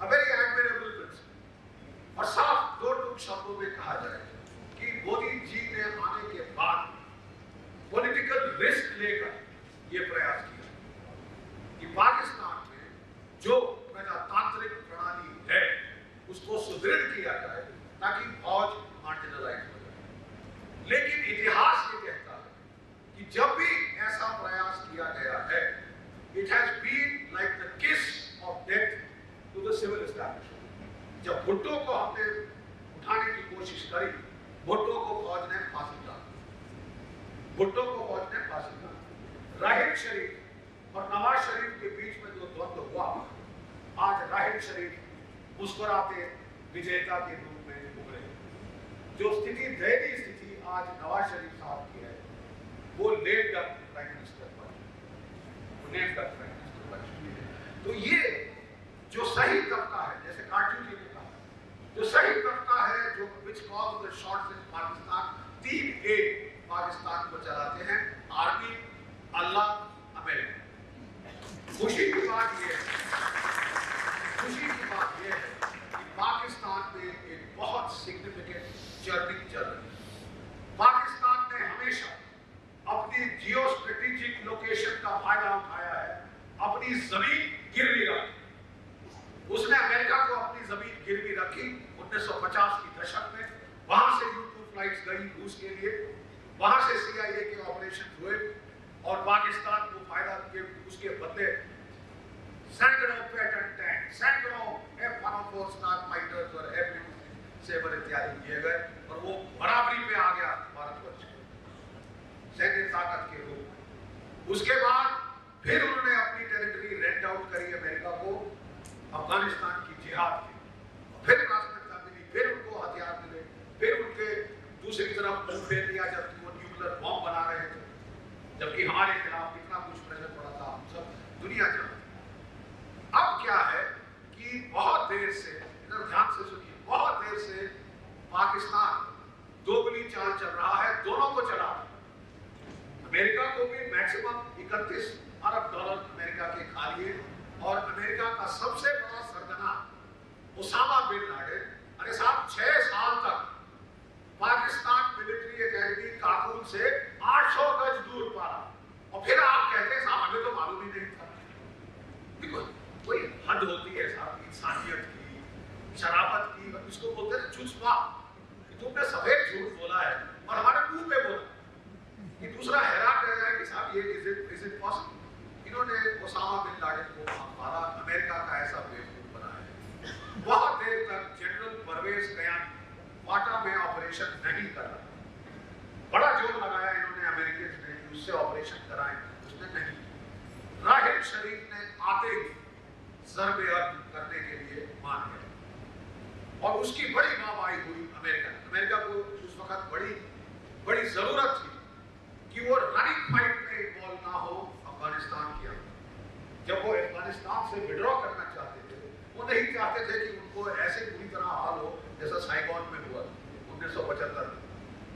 अ वेरी एडमिरेबल प्रिंसिपल। और साफ दो टूक शब्दों में कहा जाए कि मोदी जी ने आने के बाद पॉलिटिकल रिस्क लेकर ये प्रयास किया कि पाकिस्तान में जो प्रजातांत्रिक प्रणाली है उसको सुदृढ़ किया जाए ताकि फौज मार्जिनलाइज हो जाए। लेकिन इतिहास ये कहता है कि जब भी ऐसा प्रयास किया गया है, it has been like the kiss of death to the civil establishment. जब भुट्टो को हमने उठाने की कोशिश करी, भुट्टो को फौज ने फांसी डाली, भुट्टो को फौज ने फांसी डाली। राहिल शरीफ और नवाज शरीफ के बीच में जो द्वंद्व हुआ, आज राहिल शरीफ मुस्कुराते विजेता के रूप में उभरे। जो स्थिति दयनीय स्थिति आज नवाज शरीफ साहब की है, वो लेफ्ट प्राइम मिनिस्टर बन। तो ये जो सही तबका है, जैसे कार्टू जी ने कहा, जो सही तबका है जो which call the shots in Pakistan, 3A Pakistan को चलाते हैं, आर्मी, अल्लाह, अमेरिका। खुशी की बात यह है कि पाकिस्तान में एक बहुत सिग्निफिकेंट जर्नी चल रही है। पाकिस्तान ने हमेशा अपनी जियो स्ट्रेटेजिक लोकेशन का फायदा उठाया है, अपनी जमीन गिरवी रखी। उसने अमेरिका को अपनी जमीन गिरवी रखी 1950 की दशक में। वहां से U-2 फ्लाइट्स गई रूस के लिए, वहां से CIA के ऑपरेशन हुए और पाकिस्तान को फायदा के उसके बदले सैकड़ों पैटर्न टैंक, सैकड़ों F-104 स्टार फाइटर्स और F-27 इत्यादि दिए गए और वो बराबरी पे आ गया भारतवर्ष सैन्य ताकत के रूप में। उसके बाद फिर उन्होंने अपनी टेरिटरी रेंट आउट करी अमेरिका को अफगानिस्तान की जिहाद की, फिर प्राथमिकता मिली, फिर उनको हथियार मिले, फिर उनके दूसरी तरफ मुंह फेर लिया जबकि वो न्यूक्लियर बॉम्ब बना रहे थे, जबकि हमारे खिलाफ कितना कुछ प्रेशर पड़ा था, हम सब दुनिया जानती। अब क्या है कि बहुत देर से, इधर ध्यान से सुनिए, बहुत देर से पाकिस्तान दोगुनी चाल चल रहा है, दोनों को चला। अमेरिका को भी मैक्सिमम 31 अरब डॉलर अमेरिका के खा लिए और अमेरिका का सबसे बड़ा सरगना ओसामा बिन लादेन, अरे साहब 6 साल तक पाकिस्तान मिलिट्री एकेडमी काबुल से 800 गज दूर पारा और फिर आप कहते हैं साहब हमें तो मालूम ही नहीं था। देखो कोई हद होती है साहब इंसानियत की, शराफत की, इसको बोलते हैं चुस्पा। तुमने सफेद झूठ बोला है और हमारे मुंह पे बोला कि दूसरा हैरान रह जाए कि साहब ये इज इट पॉसिबल। इन्होंने ओसामा बिन लादेन को मारा, अमेरिका का ऐसा बेवकूफ बनाया। बहुत देर तक जनरल परवेज गयानी क्वाटा में ऑपरेशन नहीं करा, बड़ा जोर लगाया इन्होंने अमेरिकन ने कि उससे ऑपरेशन कराएं, उसने नहीं। राहिल शरीफ ने आते ही ज़रबे अर्द करने के लिए मान गया और उसकी बड़ी वाहवाही हुई अमेरिका को उस वक्त बड़ी जरूरत थी कि वो रनिंग फाइट में इन्वॉल्व ना हो अफगानिस्तान की। जब वो अफगानिस्तान से विड्रॉ करना चाहते थे, वो नहीं चाहते थे कि उनको ऐसे बुरी तरह हाल हो जैसा साइगॉन में हुआ 1975 में।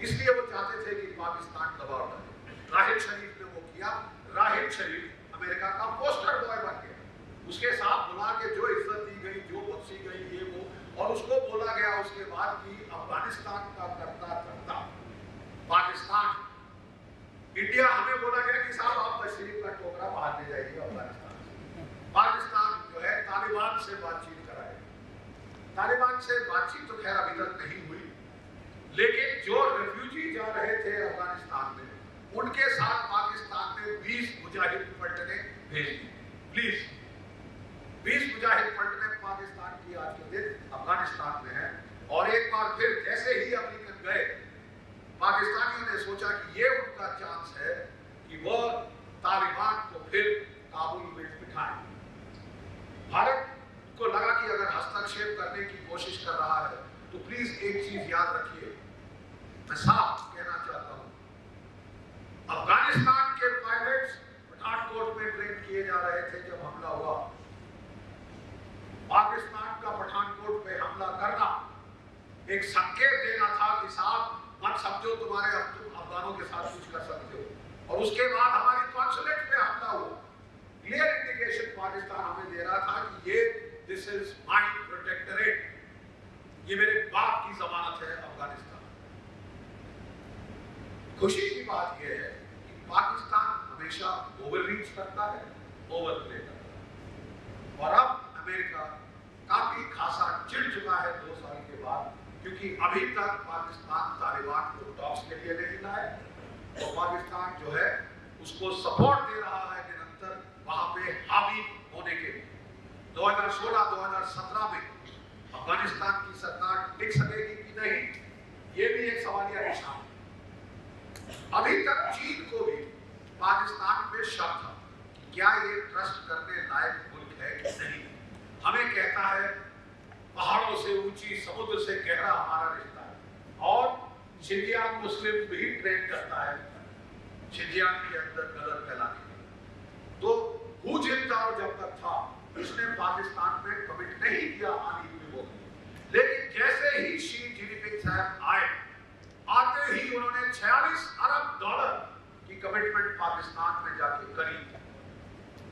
इसलिए वो चाहते थे कि पाकिस्तान दबाव डाले। राहिल शरीफ ने वो किया। राहिल शरीफ अमेरिका का पोस्टर बॉय बन गया, उसके साथ बुला के जो इज्जत दी गई, जो बख्शी गई, ये वो, और उसको बोला गया उसके बाद कि अफगानिस्तान का करता करता पाकिस्तान, इंडिया, हमें बोला गया कि साहब आप तशरीफ का टोकरा बाहर ले जाइए अफगानिस्तान से। पाकिस्तान जो है तालिबान से बातचीत कराएगा। तालिबान से बातचीत तो खैर अभी तक नहीं हुई, लेकिन जो रेफ्यूजी जा रहे थे अफगानिस्तान में, उनके साथ पाकिस्तान ने 20 मुजाहिद पलटने भेज दी। प्लीज 20 मुजाहिद पलटने पाकिस्तान की आज के दिन अफगानिस्तान में है। और एक बार फिर जैसे ही अमेरिकन गए, पाकिस्तानियों ने सोचा कि ये उनका चांस है कि वह तालिबान को फिर काबुल में बिठाएं। भारत को लगा कि अगर हस्तक्षेप करने की कोशिश कर रहा है तो प्लीज एक चीज याद रखिए, मैं साफ कहना चाहता हूं, अफगानिस्तान के पायलट्स पठानकोट में ट्रेन किए जा रहे थे जब हमला हुआ। पाकिस्तान का पठानकोट पे हमला करना एक संकेत देना था कि साहब मत समझो तुम अफगानों के साथ कुछ कर सकते हो। और उसके बाद हमारी कॉन्सुलेट पे हमला हुआ। क्लियर इंडिकेशन पाकिस्तान हमें दे रहा था कि ये दिस इज माय प्रोटेक्टोरेट, ये मेरे बाप की जमानत है अफगानिस्तान। खुशी की बात यह है कि पाकिस्तान हमेशा ओवर रीच करता है, ओवर प्ले करता है। और अब अमेरिका काफी खासा चिढ़ चुका है 2 साल के बाद, क्योंकि अभी तक पाकिस्तान तालिबान को टॉक्स के लिए नहीं लाए और पाकिस्तान जो है उसको सपोर्ट दे रहा है निरंतर वहां पे हावी होने के लिए। 2016-2017 में अफगानिस्तान की सरकार टिक सकेगी कि नहीं, ये भी एक सवालिया निशान है। अभी तक चीन को भी पाकिस्तान पे शक था कि क्या ये ट्रस्ट करने लायक मुल्क है कि नहीं। हमें कहता है पहाड़ों से ऊंची, समुद्र से गहरा हमारा रिश्ता है। और शिंजियांग मुस्लिम भी ट्रेन करता है शिंजियांग के अंदर गलत फैलाने के। तो हू जिनताओ जब तक था उसने पाकिस्तान पे कमिट नहीं किया आने की वो। लेकिन जैसे ही शी जिनपिंग साहब आए, आते ही उन्होंने $46 अरब की कमिटमेंट पाकिस्तान में जाके करी।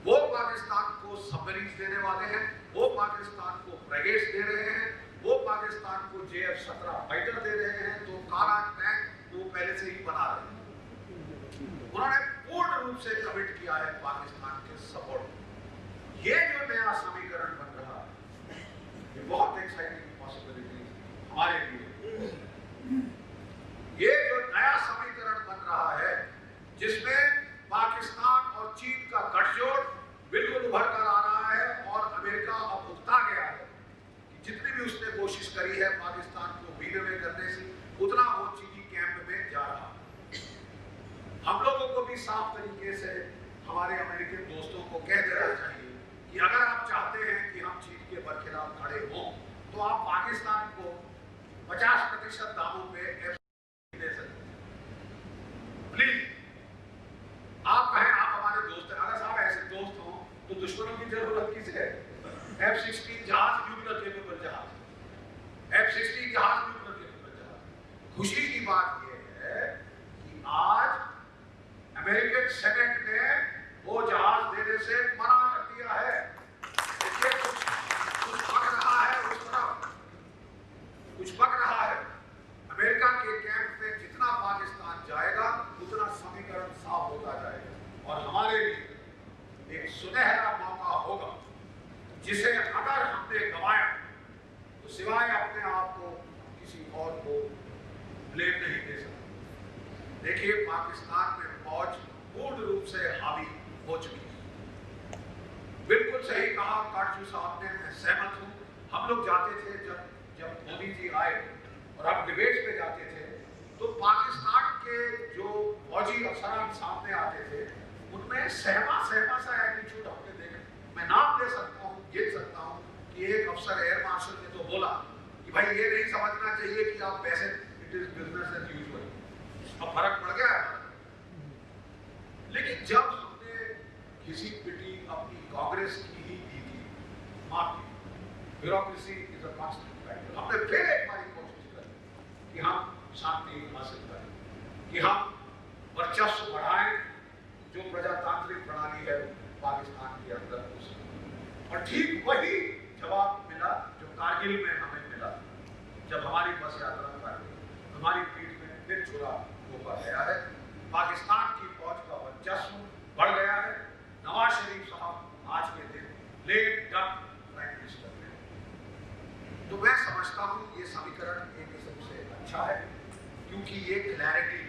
वो पाकिस्तान को सबमरीन देने वाले हैं, वो पाकिस्तान को फ्रिगेट्स दे रहे हैं, वो पाकिस्तान को JF-17 फाइटर दे रहे हैं, तो काला टैंक वो पहले से ही बना रहे हैं। उन्होंने पूर्ण रूप से कमिट किया है पाकिस्तान के सपोर्ट। ये जो नया समीकरण बन रहा है, ये बहुत एक्साइटिंग पॉसिबिलिटी हमारे लिए। ये जो नया समीकरण बन रहा है जिसमें पाकिस्तान और चीन का गठजोड़ बिल्कुल उभर कर आ रहा है और अमेरिका अब उकता गया है कि जितनी भी उसने कोशिश करी है पाकिस्तान को विनिमय करने से, उतना वो चीनी कैंप में जा रहा है। हम लोगों को भी साफ तरीके से हमारे अमेरिकन दोस्तों को कह देना चाहिए कि अगर आप चाहते हैं कि हम चीन के बरखिलाफ खड़े हों तो आप पाकिस्तान को 50% दामों पे दे सकते हैं। प्लीज आप कहें आप हमारे दोस्त हैं, अगर साहब ऐसे दोस्त हो तो दुश्मनों की जरूरत किसे है? F-16 जहाज, न्यूक्लियर केपेबल जहाज, F-16 जहाज, न्यूक्लियर केपेबल जहाज। खुशी की बात यह है कि आज अमेरिकन सेनेट ने वो जहाज देने से मना कर दिया है। देखिए कुछ पक रहा है उस तरफ, कुछ पक रहा है। अमेरिका के कैंप में जितना पाकिस्तान जाएगा उतना समीकरण साफ होता जाएगा और हमारे लिए एक सुनहरा मौका होगा जिसे अगर हमने गंवाया तो सिवाय अपने आप को किसी और को ब्लेम नहीं दे सकते। देखिए पाकिस्तान में फौज पूर्ण रूप से हावी हो चुकी है। बिल्कुल सही कहा काटजू साहब ने, मैं सहमत हूँ। हम लोग जाते थे जब मोदी जी आए और हम डिबेट्स पे जाते थे तो पाकिस्तान के जो फौजी अफसरान सामने आते थे उनमें सहमा सा एटीट्यूड हमने देखा। मैं नाम ले सकता हूँ, गिन सकता हूँ कि एक अफसर एयर मार्शल ने तो बोला कि भाई ये नहीं समझना चाहिए कि आप वैसे it is business as usual. अब फर्क पड़ गया है। लेकिन जब हमने किसी पिटी अपनी कांग्रेस की ही दी थी, माफी, bureaucracy is a constant factor. हमने फिर एक बार कोशिश करी कि हम शांति हासिल करें, कि हम वर्चस्व बढ़ाएं जो प्रजातांत्रिक प्रणाली है पाकिस्तान के अंदर उसमें। और ठीक वही जवाब मिला जो कारगिल में हमें मिला जब हमारी बस यात्रा पर हमारी पीठ में फिर छुरा घोंपा गया है। पाकिस्तान की फौज का वर्चस्व बढ़ गया है। नवाज शरीफ साहब आज के दिन लेट डक प्राइम मिनिस्टर हैं। तो मैं समझता हूँ ये समीकरण एक किस्म से अच्छा है क्योंकि ये क्लैरिटी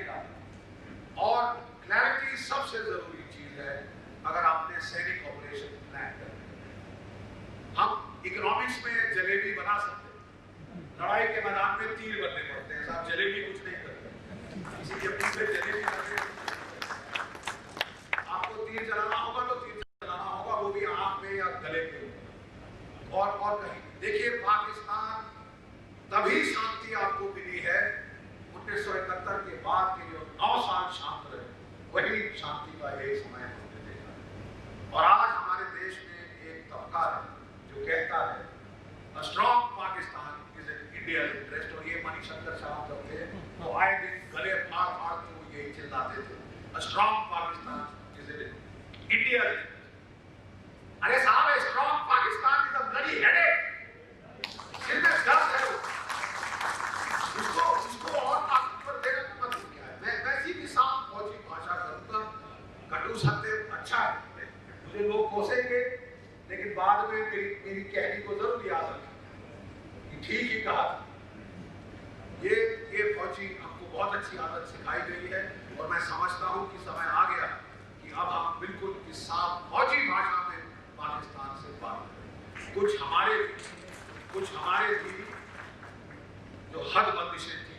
ला और क्लैरिटी सबसे जरूरी चीज है अगर आपने सैनिक ऑपरेशन प्लान करना। हम इकोनॉमिक्स में जलेबी बना सकते हैं, लड़ाई के मैदान में तीर बनने पड़ते हैं। साहब जलेबी कुछ नहीं करते, इसीलिए पूरे जलेबी आपको तीर चलाना होगा तो तीर चलाना होगा, वो भी आंख में या गले पे और कहीं। देखिए पाकिस्तान तभी शांति आपको मिली है 1971 के बाद के जो 9 साल शांत रहे, वही शांति का एक समय हमने देखा है। और आज हमारे देश में एक तबका है जो कहता है strong Pakistan is in India's interest, और ये मणिशंकर साहब जब थे तो आए दिन गले फाड़ फाड़ के वो यही चिल्लाते थे strong Pakistan is in India's interest. अरे साहब strong Pakistan is a bloody headache, सिर में दर्द है, इसको और ताकतवर देने का मतलब क्या है? मैं वैसी भी साफ फौजी भाषा करूंगा, कटु सत्य अच्छा है, मुझे लोग कोसेंगे, लेकिन बाद में मेरी कहनी को जरूर याद रखें कि ठीक ही कहा था। ये फौजी हमको बहुत अच्छी आदत सिखाई गई है, और मैं समझता हूं कि समय आ गया कि अब हम बिल्कुल इस साफ फौजी भाषा में पाकिस्तान से बात करें। कुछ हमारे भी जो हद बंदिशें थी,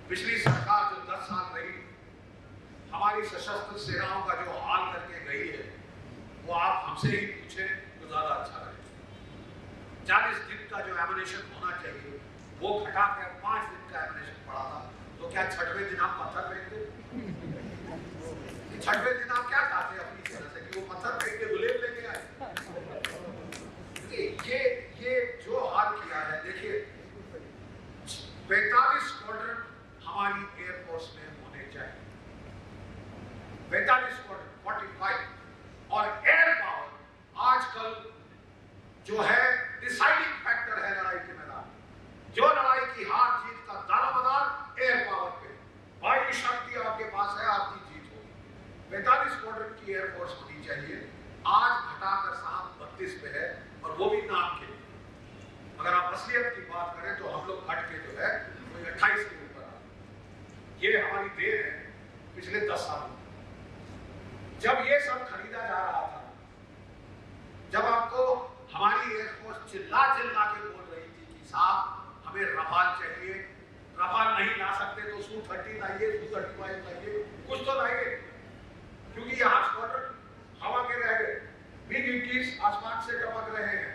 पिछली सरकार जो 10 साल रही, हमारी सशस्त्र सेनाओं का जो हाल करके गई है, वो आप हमसे ही पूछें तो ज्यादा अच्छा रहेगा। 40 दिन का जो एमिनेशन होना चाहिए वो घटा कर 5 दिन का एमिनेशन पड़ा था, तो क्या 6वें दिन आप पत्थर फेंकते? 6वें दिन आप क्या चाहते अपनी सेना से कि वो पत्थर फेंक के गुलेब लेके आए? ये जो हाल किया है, देखिए 45 स्क्वाड्रन हमारी एयरफोर्स में होने चाहिए, 45 स्क्वाड्रन 45, और एयर पावर आजकल जो है डिसाइडिंग फैक्टर है लड़ाई के मैदान। जो लड़ाई की हार जीत का दारोमदार एयर पावर पे, वायु शक्ति आपके पास है, आपकी जीत होगी। 45 स्क्वाड्रन की एयरफोर्स होनी चाहिए। आज घटाकर साहब 32 पे है, और वो भी नाम के। अगर आप असलियत की बात करें तो हम लोग घट के जो है 28 के ऊपर आ। ये हमारी देन है पिछले 10 सालों में। जब ये सब खरीदा जा रहा था, जब आपको हमारी एयरफोर्स चिल्ला चिल्ला के बोल रही थी कि साहब हमें रफाल चाहिए, रफाल नहीं ला सकते तो Su-30 लाइए, Su-35 लाइए, कुछ तो लाइए, क्योंकि यहाँ स्क्वाड्रन हवा के रह गए। MiG-21 आसमान से टपक रहे हैं,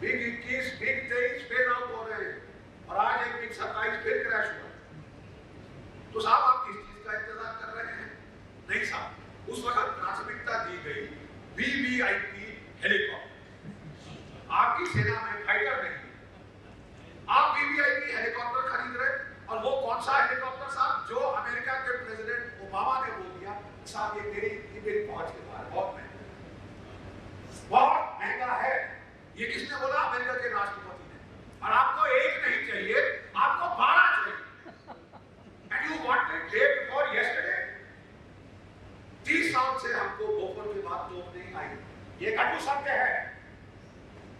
MiG-21, MiG-23 फेल आउट हो रहे हैं, और आज एक MiG-27 फिर क्रैश हुआ। तो साहब आप किस चीज का इंतजार कर रहे हैं? नहीं साहब, उस वक्त प्राथमिकता दी गई VVIP हेलीकॉप्टर। आपकी सेना में फाइटर नहीं, आप VVIP हेलीकॉप्टर खरीद रहे, और वो कौन सा हेलीकॉप्टर साहब? जो अमेरिका के प्रेसिडेंट ओबामा ने बोल दिया साहब ये मेरी पहुंच के बाहर, बहुत महंगा है। ये किसने बोला? अमेरिका के राष्ट्रपति ने। और आपको एक नहीं चाहिए, आपको 12 चाहिए। And you want it day before yesterday. 30 साल से हमको बोफोर के बाद तोप नहीं आई, ये कटु सत्य है।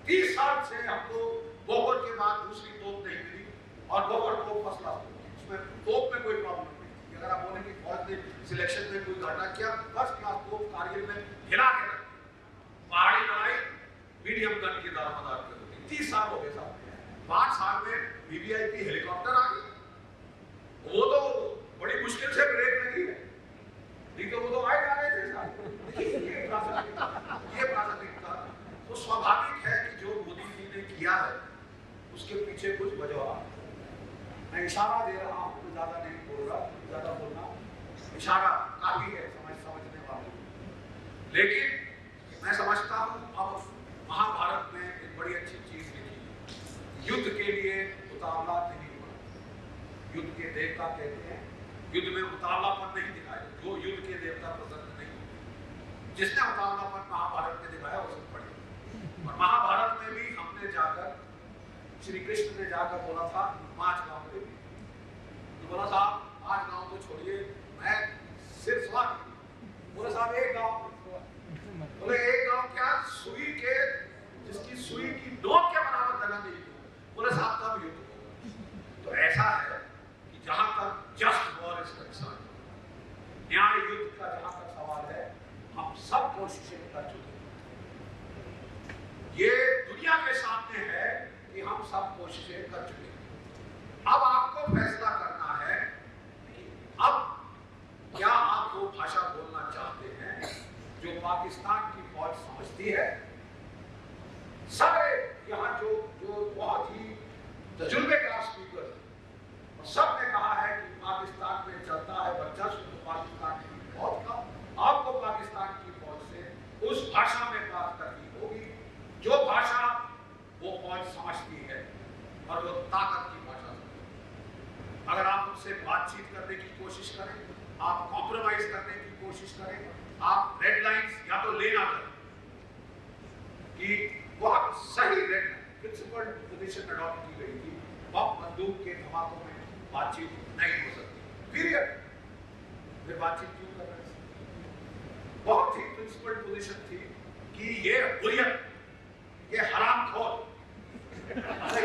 30 साल से हमको बोफोर के बाद दूसरी तोप नहीं मिली, और बोफोर तोप फर्स्ट क्लास तोप, उसमें तोप में कोई प्रॉब्लम नहीं। अगर आप बोले कि फौज ने सिलेक्शन में कोई घाटा किया, फर्स्ट क्लास तोप कारगिल में हिला के रखी। पहाड़ी लड़ाई मीडियम गन की दारोमदार कर दी। 30 साल हो गए साहब। 5 साल में VVIP हेलीकॉप्टर आ गई, वो तो बड़ी मुश्किल से ब्रेक लगी है, नहीं तो वो तो आए जा रहे थे साहब। ये प्राथमिकता तो स्वाभाविक है कि जो मोदी जी ने किया है उसके पीछे कुछ वजह है। मैं इशारा दे रहा हूँ, मैं ज्यादा नहीं बोल रहा, ज्यादा बोलना इशारा काफी है समझने वालों। लेकिन मैं समझता हूँ अब महाभारत में एक बड़ी अच्छी चीज लिखी, युद्ध के लिए उतावला नहीं हुआ। युद्ध के देवता कहते हैं युद्ध में उतावलापन नहीं दिखाया, जो युद्ध के देवता प्रसन्न नहीं हुए। जिसने उतावलापन महाभारत में दिखाया उसे पढ़े। और महाभारत में भी हमने जाकर, श्री कृष्ण ने जाकर बोला था 5 गांव ले लिए, तो बोला साहब 5 गांव तो छोड़िए, मैं सिर्फ सवाल बोला साहब 1 गांव। बोले 1 गांव क्या? सुई के, जिसकी सुई की नोक के बराबर जगह नहीं थी। बोले साहब तब युद्ध होगा। तो ऐसा है कि जहां तक जस्ट वॉर इज कंसर्न, सब कोशिशें कर चुके हैं। ये दुनिया के सामने है कि हम सब कोशिशें कर चुके हैं। अब आपको फैसला करना है कि अब क्या आप वो भाषा बोलना चाहते हैं जो पाकिस्तान की फौज समझती है। सारे यहाँ जो जो बहुत ही तजुर्बेकार स्पीकर और सब ने कहा है कि पाकिस्तान में चलता है वर्चस्व तो पाकिस्तान की फौज का, आपको पाकिस्तान की फौज से उस भाषा में बात करनी होगी जो भाषा वो फौज समझती है और वो ताकत की भाषा है। अगर आप उनसे बातचीत करने की कोशिश करें, आप कॉम्प्रोमाइज करने की कोशिश करें, आप रेड लाइंस या तो लेना करें कि बहुत सही रेड प्रिंसिपल पोजीशन अडॉप्ट की गई थी, बम बंदूक के धमाकों में बातचीत नहीं हो सकती, पीरियड। फिर बातचीत क्यों कर रहे हैं? बहुत ही प्रिंसिपल पोजीशन थी कि ये हुर्रियत, ये हरामखोर, किसने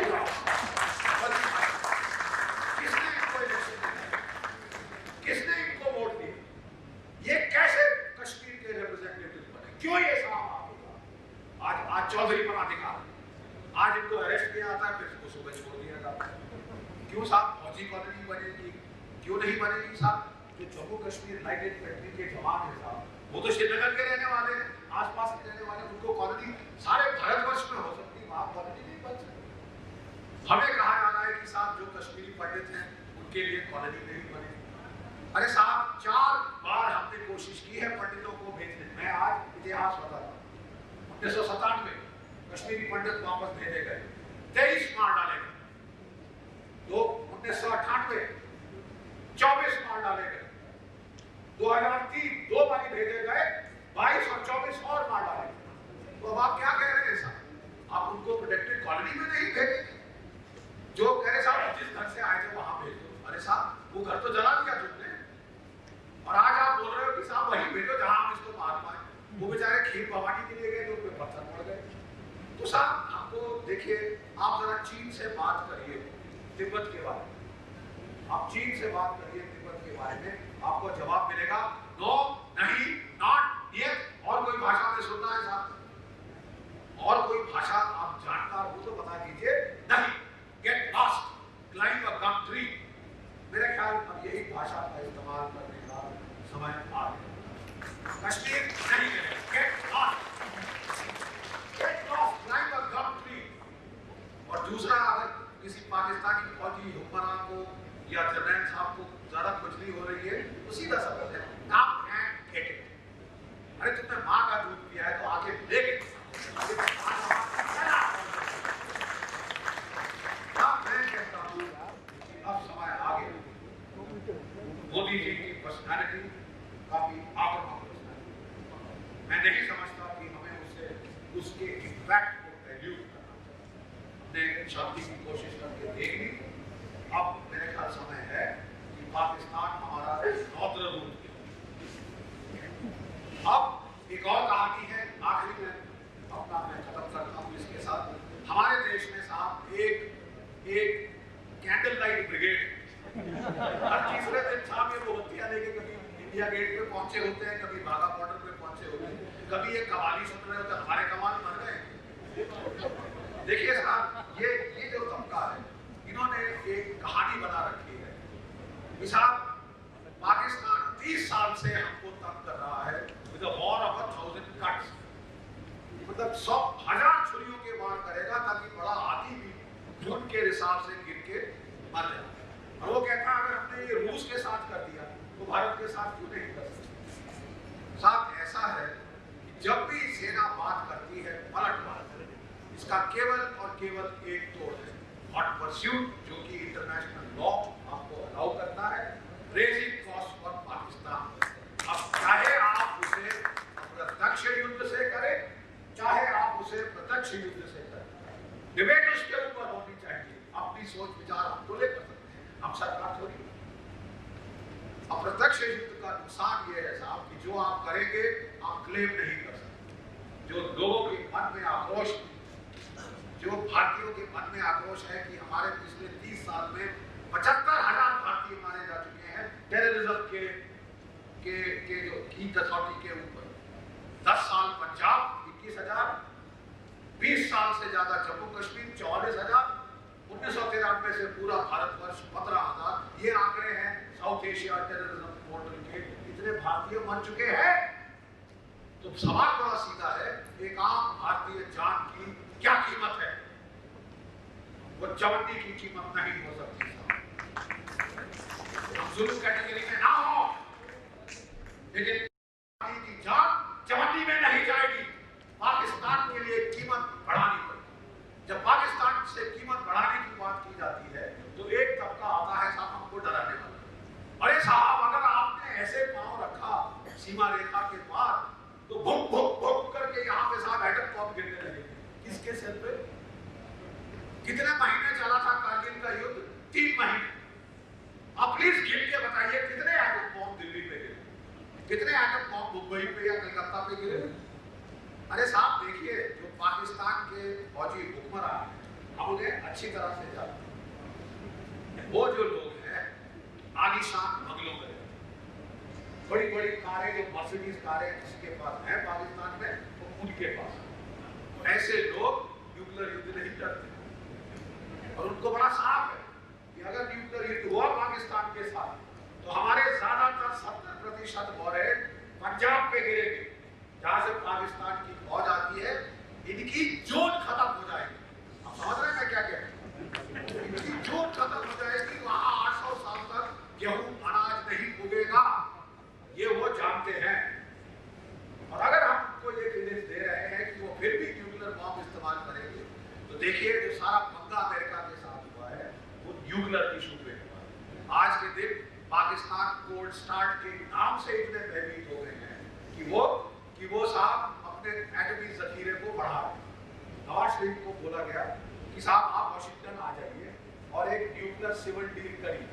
इनको इलेक्शन दिया, किसने इनको वोट दिया, ये कैसे कश्मीर के रिप्रेजेंटेटिव बने, क्यों ये साहब आज चौधरी पर अधिकार, आज इनको अरेस्ट किया जाता है, फिर इसको सुबह छोड़ दिया जाता है। क्यों साहब फौजी कॉलोनी बनेगी, क्यों नहीं बनेगी साहब? जो जम्मू कश्मीर लाइट फैक्ट्री के जवान है साहब, वो तो श्रीनगर के रहने वाले हैं, आसपास के रहने वाले, उनको कॉलोनी सारे भारतवर्ष में हो सकती, वहां कॉलोनी नहीं बन सकती। हमें कहा जा रहा है कि साहब जो कश्मीरी पंडित हैं उनके लिए कॉलोनी नहीं बनेगी। अरे साहब 4 बार हमने कोशिश की है पंडितों को भेजने। मैं आज इतिहास बता रहा हूँ, 1997 में कश्मीरी पंडित वापस भेजे गए, 23 मार डाले गए। तो 1998 24 मार डाले गए। 2003 2 बार भेजे गए, 22 और 24 और मार डाले गए। तो अब आप क्या कह रहे हैं साहब? आप उनको प्रोटेक्टेड कॉलोनी में नहीं भेजेंगे? जो कह रहे साहब जिस घर से आए थे वहां भेज दो। अरे साहब वो घर तो जला दिया तुमने, और आज आप बोल रहे हो कि साहब वहीं भेजो जहां हम इसको मार पाए। वो बेचारे खीर भवानी के लिए गए तो उनपे पत्थर पड़ गए। तो साहब आपको देखिए, आप जरा चीन से बात करिए तिब्बत के बारे में, आप चीन से बात करिए तिब्बत के बारे में, आपको जवाब मिलेगा नो, नहीं, नॉट, येट। और कोई भाषा में सुनना है साहब? और कोई भाषा आप जानकार हो तो बता दीजिए। नहीं, get lost, climb a gum tree. मेरे ख्याल अब यही भाषा का इस्तेमाल करने का समय आ गया। कश्मीर नहीं मिलेगा, get lost, climb a gum tree. और दूसरा, अगर किसी पाकिस्तानी फौजी हुक्मरान को या जनरल साहब को ज्यादा खुजली हो रही है तो सीधा सा बोलते हैं कम एंड गेट इट। अरे तुमने माँ का दूध पिया है तो आगे ले के मैं कहता हूँ अब समय आ गया। मोदी जी की पर्सनैलिटी काफी आक्रामक पर्सनैलिटी, मैं नहीं समझता कि हमें उसके इम्पैक्ट को डाइल्यूट करना चाहिए। हमने शांति की कोशिश करके देख ली, अब मेरे ख्याल समय है कि पाकिस्तान हमारा रौद्र रूप है। अब एक और कहानी है, आखिरी में अपना मैं खत्म करता हूँ इसके साथ। हमारे देश में साहब एक कैंडल लाइट ब्रिगेड, हर तीसरे दिन शाम ये मोमबत्तियां लेके कभी इंडिया गेट पे पहुंचे होते हैं, कभी बाघा बॉर्डर पे पहुंचे होते हैं, कभी ये कवाली सुन रहे होते हैं, हमारे कमाल मर गए। देखिए साहब ये जो तबका है, इन्होंने एक कहानी बना रखी है। साहब पाकिस्तान 30 साल से हमको तंग कर रहा है with a war of 1000 cuts, मतलब 100,000 छुरियों के वार करेगा ताकि बड़ा हाथी भी खून के हिसाब से गिर के मर जाए। और वो कहता है अगर हमने ये रूस के साथ कर दिया तो भारत के साथ क्यों नहीं कर सकते? साथ ऐसा है कि जब भी सेना बात करती है पलटवार, इसका केवल और केवल एक तोड़ है, हॉट परस्यूट, जो कि इंटरनेशनल लॉ आपको अलाउ करता है, रेजिंग कॉस्ट फॉर पाकिस्तान। अब चाहे आप उसे प्रत्यक्ष युद्ध से करें, चाहे आप उसे प्रत्यक्ष युद्ध से करें, डिबेट उसके ऊपर होनी चाहिए। अपनी सोच विचार हम तो ले कर सकते हैं, हम सरकार थोड़ी। अप्रत्यक्ष युद्ध का नुकसान ये है साहब कि जो आप करेंगे आप क्लेम नहीं कर सकते। जो लोगों के मन में आक्रोश, जो भारतीयों के मन में आक्रोश है कि हमारे पिछले 30 साल में 75,000 भारतीय मारे जा चुके हैं टेररिज्म की कसौटी के ऊपर, 10 साल पंजाब 21,000, 20 साल से ज्यादा जम्मू कश्मीर 44,000, 1993 से पूरा भारतवर्ष 15,000। ये आंकड़े हैं साउथ एशिया टेररिज्म पोर्टल के। इतने भारतीय मर चुके हैं। तो सवाल बड़ा सीधा है, एक आम भारतीय जान की क्या कीमत है? वो चवन्नी की कीमत नहीं हो सकती साहब। हम जुल्म कैटेगरी में ना हो, लेकिन की जान चवन्नी में नहीं जाएगी। पाकिस्तान के लिए कीमत बढ़ानी पड़ेगी। जब पाकिस्तान से कीमत बढ़ाने की बात की जाती है तो एक तबका आता है साहब हमको डराने वाला। अरे साहब, अगर आपने ऐसे पांव रखा सीमा रेखा के पार तो भुक भुक भुक करके यहाँ पे साहब एटम बम गिरने लगे। किसके सिर पे? कितने महीने चला था कारगिल का युद्ध? 3 महीने। आप प्लीज गिन के बताइए कितने एटम बम दिल्ली पे गिरे, कितने एटम बम मुंबई पे या कलकत्ता पे गिरे? अरे साहब देखिए, जो पाकिस्तान के फौजी हुक्मरान हैं हम उन्हें अच्छी तरह से जानते हैं। वो जो लोग हैं आलीशान बंगलों में, बड़ी बड़ी कारें, जो मर्सिडीज कारें जिसके पास है पाकिस्तान में, तो उनके पास ऐसे लोग न्यूक्लियर युद्ध नहीं करते। और उनको बड़ा साफ है कि अगर न्यूक्लियर युद्ध हुआ पाकिस्तान के साथ तो हमारे ज्यादातर 70% वॉरहेड पंजाब पे गिरेंगे, जहां से पाकिस्तान की फौज आती है। इनकी जोत खत्म हो जाएगी। आप समझ रहे हैं मैं क्या कह रहा हूं? इनकी जोत खत्म हो जाएगी। वहां 800 साल तक गेहूं अनाज नहीं उगेगा, ये वो जानते हैं। और अगर हम उनको ये फीलिंग्स दे रहे हैं कि वो फिर भी न्यूक्लियर बॉम्ब इस्तेमाल करेंगे, तो देखिए जो सारा पंगा अमेरिका के साथ हुआ है वो न्यूक्लियर इशू पे हुआ। आज के दिन पाकिस्तान कोल्ड स्टार्ट के नाम से इतने भयभीत हो गए हैं कि वो साहब अपने एटमी जखीरे को बढ़ा रहे हैं। नवाज शरीफ को बोला गया कि साहब आप वाशिंगटन आ जाइए और एक न्यूक्लियर सिविल डील करिए।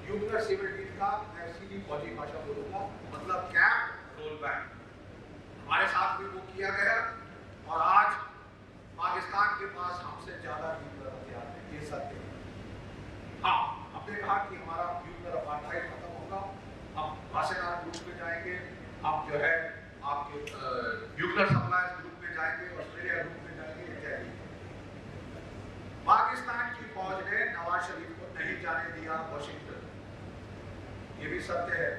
न्यूक्लियर सिविल डील का मैं सीधी फौजी भाषा बोलूंगा, मतलब कैप रोल बैक। हमारे साथ भी वो किया गया और आज पाकिस्तान के पास हमसे ज्यादा न्यूक्लियर हथियार है, ये सत्य है। हाँ, हमने कहा कि हमारा न्यूक्लियर अपार्टाइड खत्म होगा, हम वासेनार ग्रुप में जाएंगे, हम जो है आपके न्यूक्लियर सप्लायर्स ग्रुप में जाएंगे, ऑस्ट्रेलिया ग्रुप में जाएंगे इत्यादि। पाकिस्तान की फौज ने नवाज शरीफ को नहीं जाने दिया वाशिंगटन, ये भी सत्य है,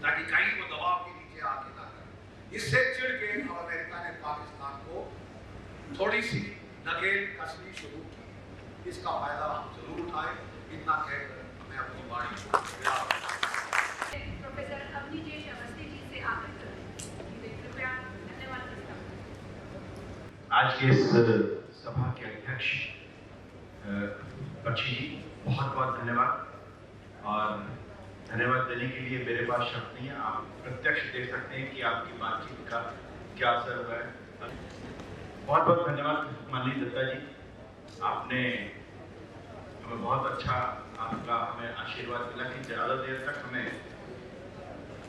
ताकि कहीं वो दबाव के नीचे आके ना करे। इससे चिढ़ के अब अमेरिका ने पाकिस्तान को थोड़ी सी नकेल कसनी शुरू की। इसका फायदा हम जरूर उठाएं। इतना कहकर मैं अपनी वाणी को प्रोफेसर अवनीजेश अवस्थी जी से आग्रह करें, कृपया धन्यवाद प्रस्ताव। आज के इस सभा के अध्यक्ष बख्शी जी बहुत बहुत धन्यवाद। और धन्यवाद देने के लिए मेरे पास शब्द नहीं है। आप प्रत्यक्ष देख सकते हैं कि आपकी बातचीत का क्या असर हुआ है। बहुत बहुत धन्यवाद माननीय दत्ता जी, आपने हमें बहुत अच्छा आपका हमें आशीर्वाद मिला कि ज़्यादा देर तक हमें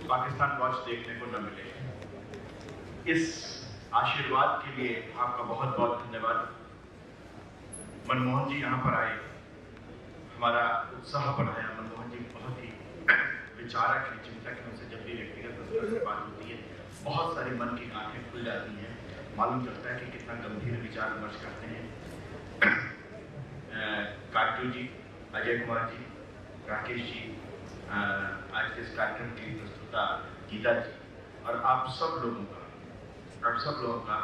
पाकिस्तान वॉच देखने को न मिले। इस आशीर्वाद के लिए आपका बहुत बहुत धन्यवाद। मनमोहन जी यहाँ पर आए, हमारा उत्साह बढ़ाया। मनमोहन जी बहुत ही विचारक हैं, चिंतक हैं। उनसे जब भी व्यक्तिगत स्तर से बात होती है बहुत सारी मन की आंखें खुल जाती हैं, मालूम चलता है कि कितना गंभीर विचार विमर्श करते हैं। काटू जी, अजय कुमार जी, राकेश जी, आज के इस कार्यक्रम की प्रस्तुता गीता जी, और आप सब लोगों का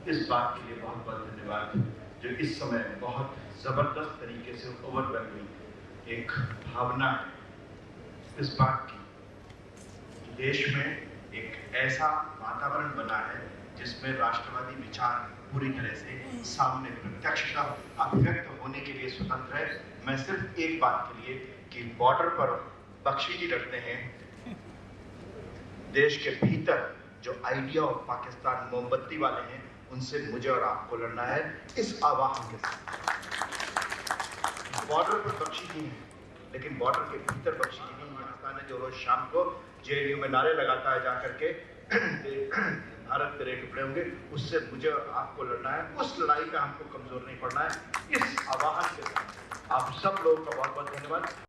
इस बात के लिए बहुत बहुत धन्यवाद जो इस समय बहुत ज़बरदस्त तरीके से ओवरवेलमिंग एक भावना है इस बात की। देश में एक ऐसा वातावरण बना है जिसमें राष्ट्रवादी विचार पूरी तरह से सामने प्रत्यक्षतः अभिव्यक्त होने के लिए स्वतंत्र है। मैं सिर्फ एक बात के लिए कि बॉर्डर पर बख्शी जी लड़ते हैं, देश के भीतर जो आइडिया ऑफ पाकिस्तान मोमबत्ती वाले हैं उनसे मुझे और आपको लड़ना है इस आवाहन के साथ। बॉर्डर पर बख्शी जी हैं, लेकिन बॉर्डर के भीतर बख्शी जी नहीं। पाकिस्तान है जो रोज शाम को जेएनयू में नारे लगाता है जाकर के भारत तेरे टुकड़े होंगे, उससे मुझे और आपको लड़ना है। उस लड़ाई का हमको कमजोर नहीं पड़ना है। इस आवाहन के साथ आप सब लोगों का बहुत बहुत धन्यवाद।